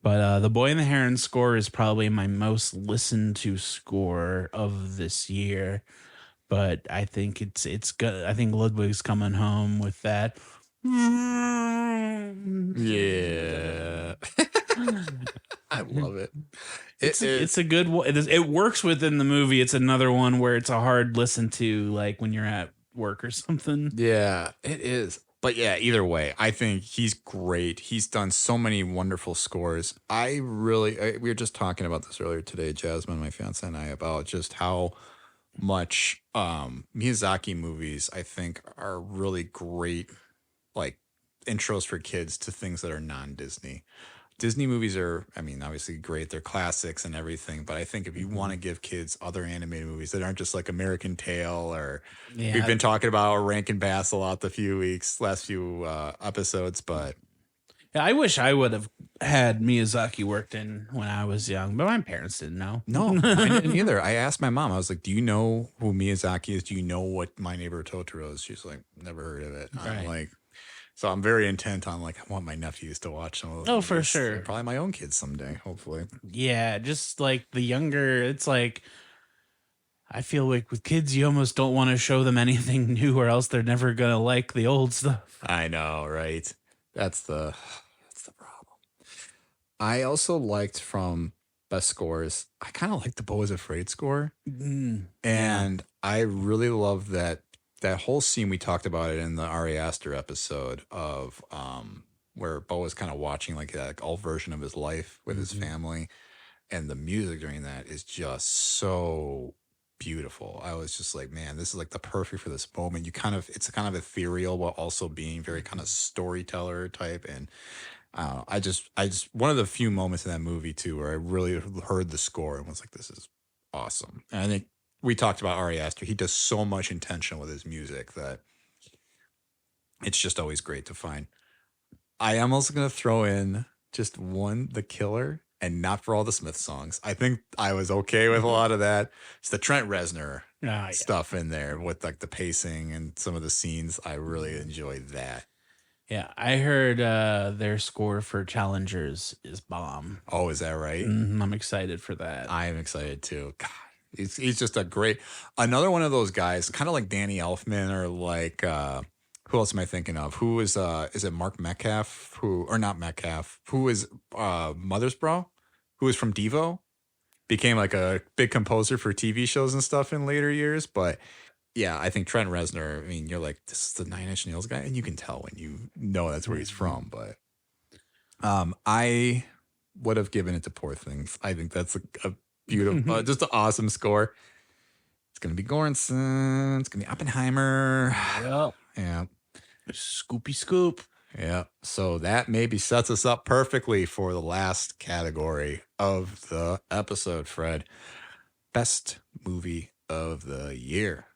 But the Boy and the Heron score is probably my most listened to score of this year. But I think it's good. I think Ludwig's coming home with that. Yeah. I love it. It's a good one. It works within the movie. It's another one where it's a hard listen to, like when you're at work or something. Yeah, it is. But yeah, either way, I think he's great. He's done so many wonderful scores. We were just talking about this earlier today, Jasmine, my fiance, and I, about just how much Miyazaki movies I think are really great, like intros for kids to things that are non-Disney. Disney movies are, I mean, obviously great. They're classics and everything. But I think if you want to give kids other animated movies that aren't just like American Tail, or we've been talking about Rankin Bass a lot last few episodes. But yeah, I wish I would have had Miyazaki worked in when I was young, but my parents didn't know. No, I didn't either. I asked my mom, I was like, do you know who Miyazaki is? Do you know what My Neighbor Totoro is? She's like, never heard of it. I'm like, so I'm very intent on like, I want my nephews to watch some of those. Oh, for sure. Probably my own kids someday, hopefully. Yeah, just like the younger, it's like, I feel like with kids, you almost don't want to show them anything new or else they're never going to like the old stuff. I know, right? That's the problem. I also liked from best scores, I kind of like the Beau is Afraid score. And I really love that whole scene. We talked about it in the Ari Aster episode of where Beau is kind of watching like that old version of his life with his family, and the music during that is just so beautiful. I was just like, man, this is like the perfect for this moment. It's kind of ethereal while also being very kind of storyteller type. And I just one of the few moments in that movie too where I really heard the score and was like, this is awesome. And I think we talked about Ari Aster. He does so much intention with his music that it's just always great to find. I am also going to throw in just one, The Killer, and not for all the Smith songs. I think I was okay with a lot of that. It's the Trent Reznor stuff in there with like the pacing and some of the scenes. I really enjoyed that. Yeah, I heard their score for Challengers is bomb. Oh, is that right? I'm excited for that. I am excited too. God, he's just another one of those guys, kind of like Danny Elfman or like, who else am I thinking of? Who is it Mark Metcalf? Who is Mothersbaugh? Who is from Devo? Became like a big composer for TV shows and stuff in later years. But yeah, I think Trent Reznor, I mean, you're like, this is the Nine Inch Nails guy. And you can tell when you know that's where he's from. But I would have given it to Poor Things. I think that's a beautiful, just an awesome score. It's going to be Göransson. It's going to be Oppenheimer. Yep. Yeah. Scoopy scoop. Yeah. So that maybe sets us up perfectly for the last category of the episode, Fred. Best movie of the year.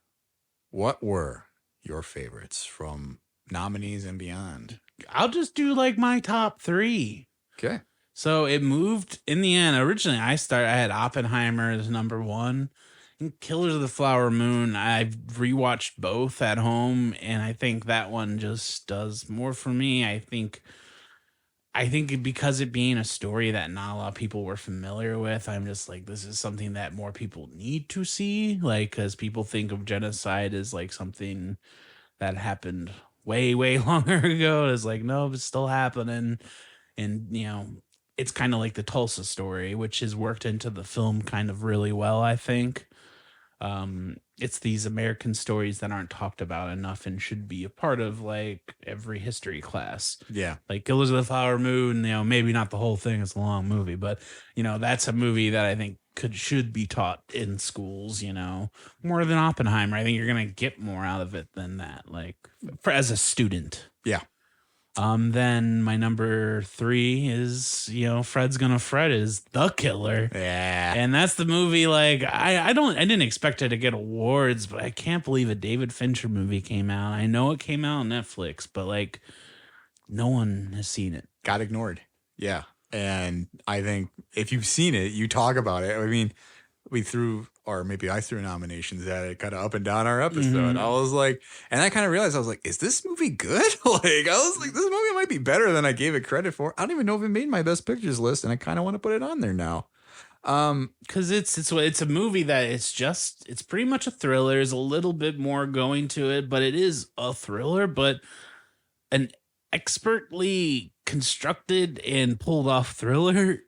What were your favorites from nominees and beyond. I'll just do like my top 3. Okay. So it moved in the end. Originally, I had Oppenheimer as number 1. And Killers of the Flower Moon, I've rewatched both at home, and I think that one just does more for me. I think because it being a story that not a lot of people were familiar with, I'm just like, this is something that more people need to see. Like, because people think of genocide as like something that happened way, way longer ago. It's like, no, it's still happening. And, it's kind of like the Tulsa story, which has worked into the film kind of really well, I think. It's these American stories that aren't talked about enough and should be a part of like every history class. Yeah. Like Killers of the Flower Moon, maybe not the whole thing, it's a long movie, but that's a movie that I think should be taught in schools, more than Oppenheimer. I think you're going to get more out of it than that, like as a student. Yeah. Then my number 3 is, Fred's Gonna Fred is The Killer. Yeah. And that's the movie, like, I didn't expect it to get awards, but I can't believe a David Fincher movie came out. I know it came out on Netflix, but like no one has seen it. Got ignored. Yeah. And I think if you've seen it, you talk about it. I mean, I threw nominations at it kind of up and down our episode. Mm-hmm. I was like, and I kind of realized, I was like, is this movie good? Like, I was like, this movie might be better than I gave it credit for. I don't even know if it made my best pictures list, and I kind of want to put it on there now. Because it's a movie that it's pretty much a thriller. There's a little bit more going to it, but it is a thriller, but an expertly constructed and pulled off thriller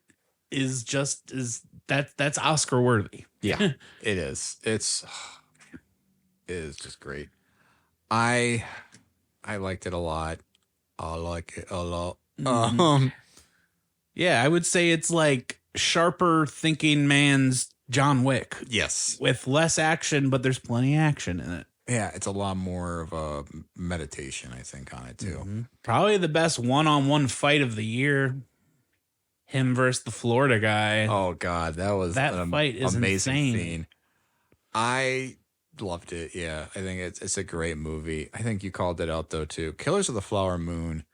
that's Oscar worthy. Yeah, it is. It is just great. I liked it a lot. I like it a lot. Mm-hmm. Yeah, I would say it's like sharper thinking man's John Wick. Yes. With less action, but there's plenty of action in it. Yeah, it's a lot more of a meditation, I think, on it too. Mm-hmm. Probably the best one-on-one fight of the year. Him versus the Florida guy. Oh God, that fight is amazing insane. scene. I loved it. Yeah, I think it's a great movie. I think you called it out though too. Killers of the Flower Moon.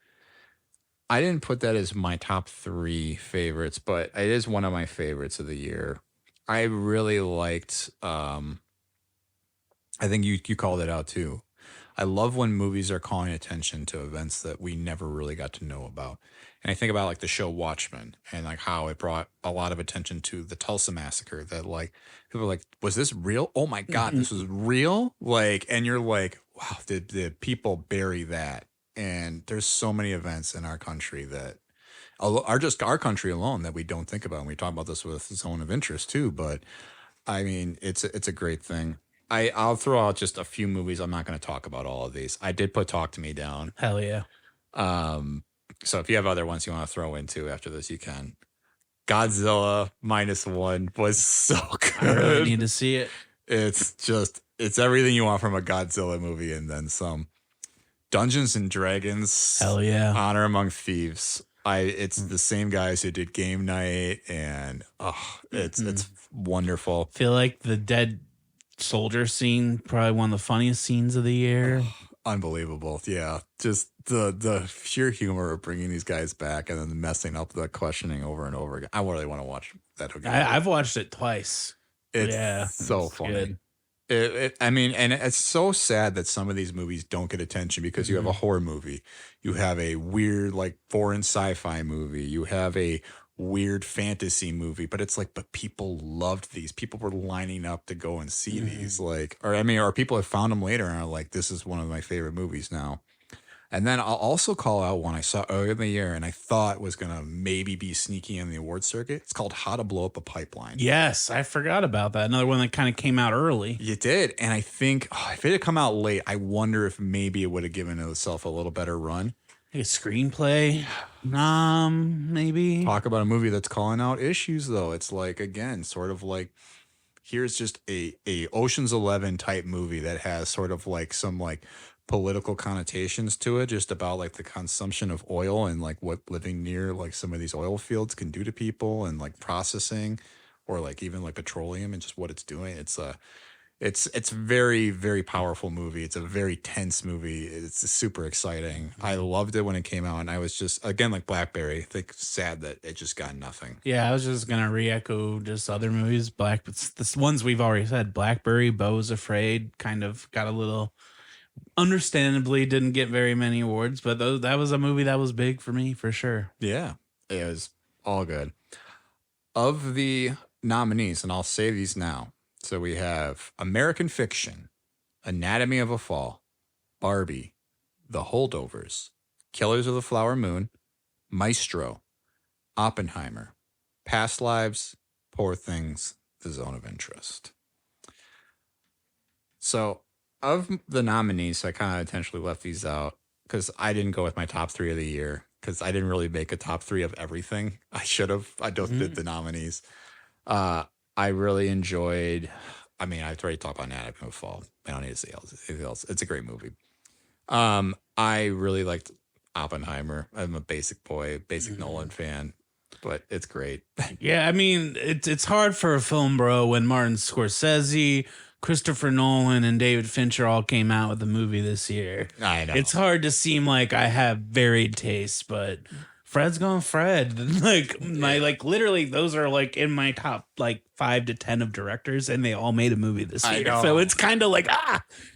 I didn't put that as my top 3 favorites, but it is one of my favorites of the year. I really liked. I think you called it out too. I love when movies are calling attention to events that we never really got to know about. And I think about like the show Watchmen and like how it brought a lot of attention to the Tulsa massacre, that like people were like, was this real? Oh my God, this was real. Like, and you're like, wow, did people bury that? And there's so many events in our country that are just our country alone that we don't think about. And we talk about this with Zone of Interest too. But I mean, it's a great thing. I'll throw out just a few movies. I'm not going to talk about all of these. I did put Talk to Me down. Hell yeah. So if you have other ones you want to throw into after this, you can. Godzilla -1 was so good. I really need to see it. It's everything you want from a Godzilla movie and then some. Dungeons and Dragons. Hell yeah. Honor Among Thieves. It's the same guys who did Game Night, and it's wonderful. Feel like the dead soldier scene, probably one of the funniest scenes of the year. Unbelievable. Yeah. Just the sheer humor of bringing these guys back and then messing up the questioning over and over again. I really want to watch that again. I've watched it twice. It's so funny. Good. I mean, and it's so sad that some of these movies don't get attention because you have a horror movie, you have a weird like foreign sci-fi movie, you have a weird fantasy movie, but it's like, but people loved these. People were lining up to go and see these, like, or people have found them later and are like, this is one of my favorite movies now. And then I'll also call out one I saw earlier in the year and I thought was going to maybe be sneaky in the award circuit. It's called How to Blow Up a Pipeline. Yes, I forgot about that. Another one that kind of came out early. You did. And I think if it had come out late, I wonder if maybe it would have given itself a little better run. Like a screenplay, maybe. Talk about a movie that's calling out issues, though. It's like, again, sort of like, here's just a Ocean's 11 type movie that has sort of like some like political connotations to it, just about like the consumption of oil and like what living near like some of these oil fields can do to people and like processing or like even like petroleum and just what it's doing. It's a very, very powerful movie. It's a very tense movie. It's super exciting. I loved it when it came out, and I was just, again, like Blackberry, I think sad that it just got nothing. Yeah, I was just gonna re-echo just other movies. The ones we've already said. Blackberry, Beau's Afraid, kind of got a little, understandably didn't get very many awards, but that was a movie that was big for me for sure. Yeah, it was all good. Of the nominees, and I'll say these now. So we have American Fiction, Anatomy of a Fall, Barbie, The Holdovers, Killers of the Flower Moon, Maestro, Oppenheimer, Past Lives, Poor Things, The Zone of Interest. So of the nominees, I kind of intentionally left these out because I didn't go with my top 3 of the year because I didn't really make a top 3 of everything. I should have. I just did the nominees. I really enjoyed, I mean, I've already talked about Anatomy of a Fall. I don't need to say anything else. It's a great movie. I really liked Oppenheimer. I'm a basic Nolan fan, but it's great. Yeah, I mean, it's hard for a film, bro, when Martin Scorsese, Christopher Nolan, and David Fincher all came out with a movie this year. I know. It's hard to seem like I have varied tastes, but Fred's going Fred. Literally, those are like in my top like 5 to 10 of directors, and they all made a movie this year. So it's kind of like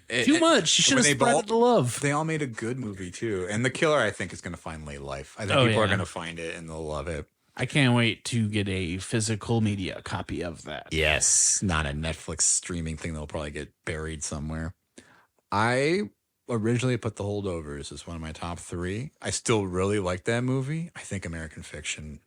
too much. You should have spread the love. They all made a good movie too, and The Killer I think is going to find late life. I think people are going to find it and they'll love it. I can't wait to get a physical media copy of that. Yes, not a Netflix streaming thing that'll probably get buried somewhere. I originally put The Holdovers as one of my top 3. I still really like that movie. I think American Fiction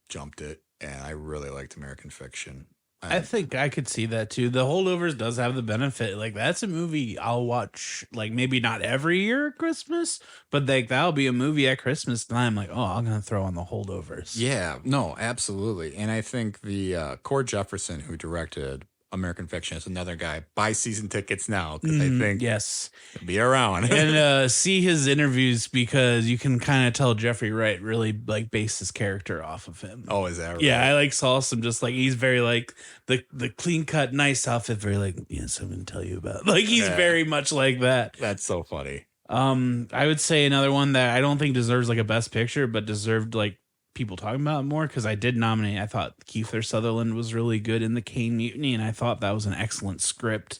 jumped it, and I really liked American Fiction. I think I could see that too. The Holdovers does have the benefit. Like, that's a movie I'll watch, like, maybe not every year at Christmas, but like that'll be a movie at Christmas time. Like, oh, I'm going to throw on The Holdovers. Yeah, no, absolutely. And I think the Cord Jefferson, who directed American Fiction, is another guy. Buy season tickets now because I think yes, he'll be around. And see his interviews, because you can kind of tell Jeffrey Wright really like based his character off of him. Oh, is that right? Yeah, I like saw some just like he's very like the clean cut, nice outfit, very like, yes, I'm gonna tell you about. Like he's very much like that. That's so funny. I would say another one that I don't think deserves like a best picture, but deserved like people talking about it more, because I did nominate. I thought Kiefer Sutherland was really good in The Caine Mutiny, and I thought that was an excellent script.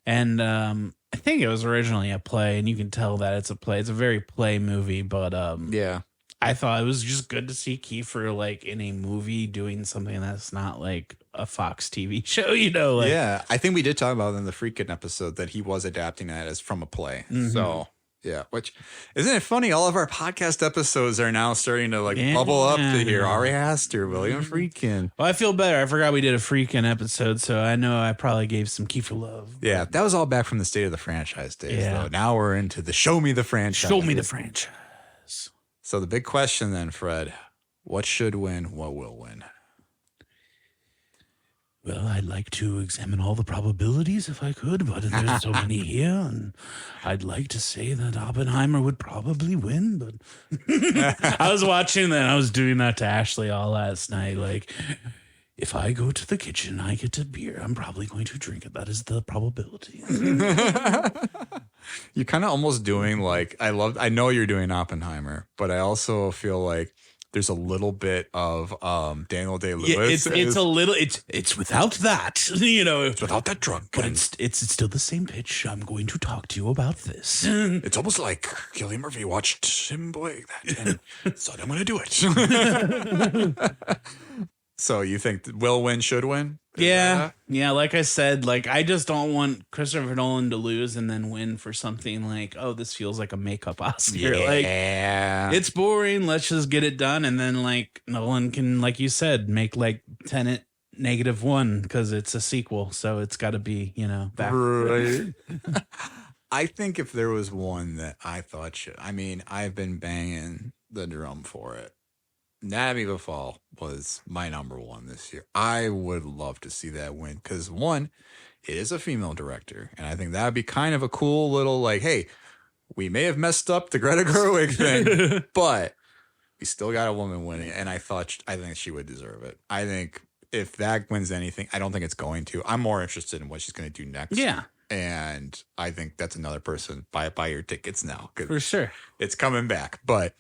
And I think it was originally a play, and you can tell that it's a play. It's a very play movie, but yeah, I thought it was just good to see Kiefer like in a movie doing something that's not like a Fox TV show, you know? Like, yeah, I think we did talk about it in the Freakin' episode that he was adapting that as from a play. So yeah, which isn't it funny? All of our podcast episodes are now starting to like bubble up to hear Ari Aster, William Friedkin. Well, I feel better. I forgot we did a Freakin' episode, so I know I probably gave some Kiefer love. Yeah, that was all back from the State of the Franchise days. Yeah. Though. Now we're into the Show Me the Franchise. Show me the franchise. So the big question then, Fred, what should win? What will win? Well, I'd like to examine all the probabilities if I could, but there's so many here, and I'd like to say that Oppenheimer would probably win, but I was watching that. I was doing that to Ashley all last night. Like, if I go to the kitchen, I get a beer, I'm probably going to drink it. That is the probability. You're kind of almost doing like, I know you're doing Oppenheimer, but I also feel like there's a little bit of Daniel Day-Lewis. Yeah, it's a little, it's without that, you know. It's without that drunk. But it's still the same pitch. I'm going to talk to you about this. It's almost like Cillian Murphy watched him play that and said, I'm going to do it. So you think will win, should win? Yeah. Like I said, like I just don't want Christopher Nolan to lose and then win for something like, oh, this feels like a makeup Oscar. Yeah. Like, it's boring. Let's just get it done. And then like Nolan can, like you said, make like Tenet -1 because it's a sequel. So it's got to be, you know, back. Right. I think if there was one that I thought should, I mean, I've been banging the drum for it. Anatomy of a Fall was my #1 this year. I would love to see that win because, one, it is a female director. And I think that would be kind of a cool little like, hey, we may have messed up the Greta Gerwig thing, but we still got a woman winning. And I think she would deserve it. I think if that wins anything, I don't think it's going to. I'm more interested in what she's going to do next. Yeah. And I think that's another person. Buy your tickets now. 'Cause For sure. it's coming back. But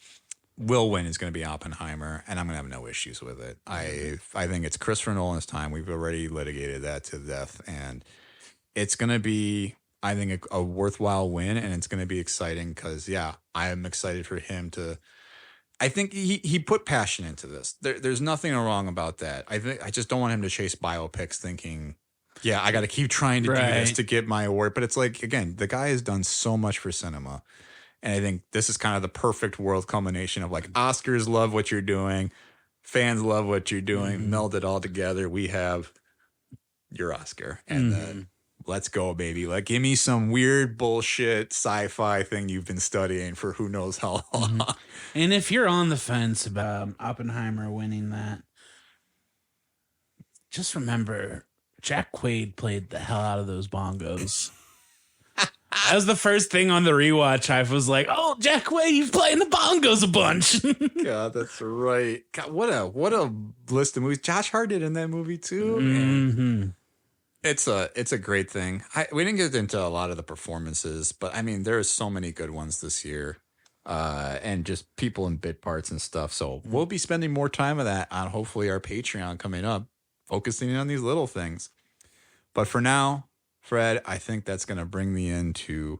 will win is going to be Oppenheimer, and I'm going to have no issues with it. I think it's Christopher Nolan's time. We've already litigated that to death, and it's going to be, I think, a worthwhile win, and it's going to be exciting because, yeah, I am excited for him to. I think he put passion into this. There's nothing wrong about that. I just don't want him to chase biopics thinking, yeah, I got to keep trying to do this to get my award. But it's like, again, the guy has done so much for cinema. And I think this is kind of the perfect world culmination of like Oscars love what you're doing. Fans love what you're doing. Meld it all together. We have your Oscar. And then let's go, baby. Like, give me some weird bullshit sci-fi thing you've been studying for who knows how long. And if you're on the fence about Oppenheimer winning that, just remember Jack Quaid played the hell out of those bongos. That was the first thing on the rewatch. I was like, "Oh, Jack Quaid, he's playing the bongos a bunch." God, that's right. God, what a list of movies. Josh Hart did in that movie too. And it's a great thing. We didn't get into a lot of the performances, but I mean, there are so many good ones this year, and just people in bit parts and stuff. So we'll be spending more time of that on hopefully our Patreon coming up, focusing on these little things. But for now, Fred, I think that's going to bring me into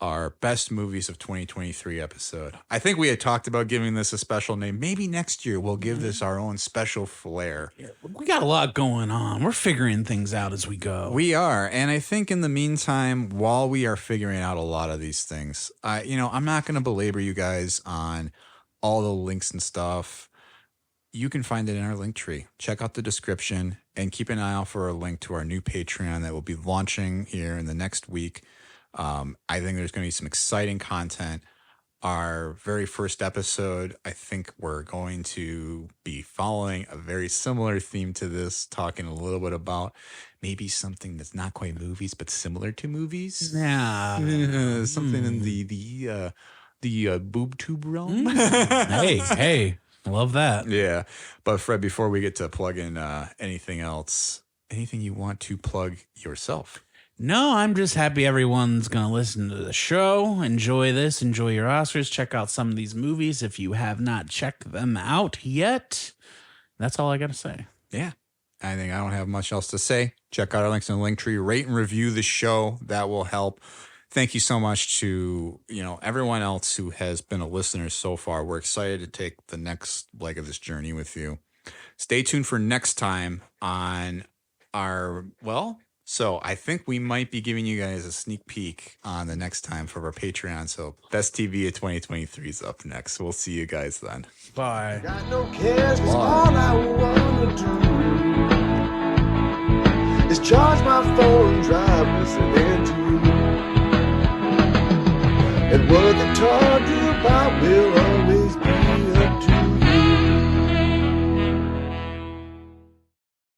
our best movies of 2023 episode. I think we had talked about giving this a special name. Maybe next year we'll give this our own special flair. Yeah, we got a lot going on. We're figuring things out as we go. We are. And I think in the meantime, while we are figuring out a lot of these things, I'm not going to belabor you guys on all the links and stuff. You can find it in our link tree. Check out the description and keep an eye out for a link to our new Patreon that will be launching here in the next week. I think there's going to be some exciting content. Our very first episode, I think we're going to be following a very similar theme to this, talking a little bit about maybe something that's not quite movies, but similar to movies. Yeah. Something in the boob tube realm. Hey. I love that. Yeah. But Fred, before we get to plug in anything else, anything you want to plug yourself? No, I'm just happy everyone's going to listen to the show. Enjoy this. Enjoy your Oscars. Check out some of these movies if you have not checked them out yet. That's all I got to say. Yeah. I think I don't have much else to say. Check out our links in the link tree. Rate and review the show. That will help. Thank you so much to, everyone else who has been a listener so far. We're excited to take the next leg of this journey with you. Stay tuned for next time on so I think we might be giving you guys a sneak peek on the next time for our Patreon. So Best TV of 2023 is up next. We'll see you guys then. Bye. Got no cares, 'cause all I wanna do is charge my phone, drive, listen to you.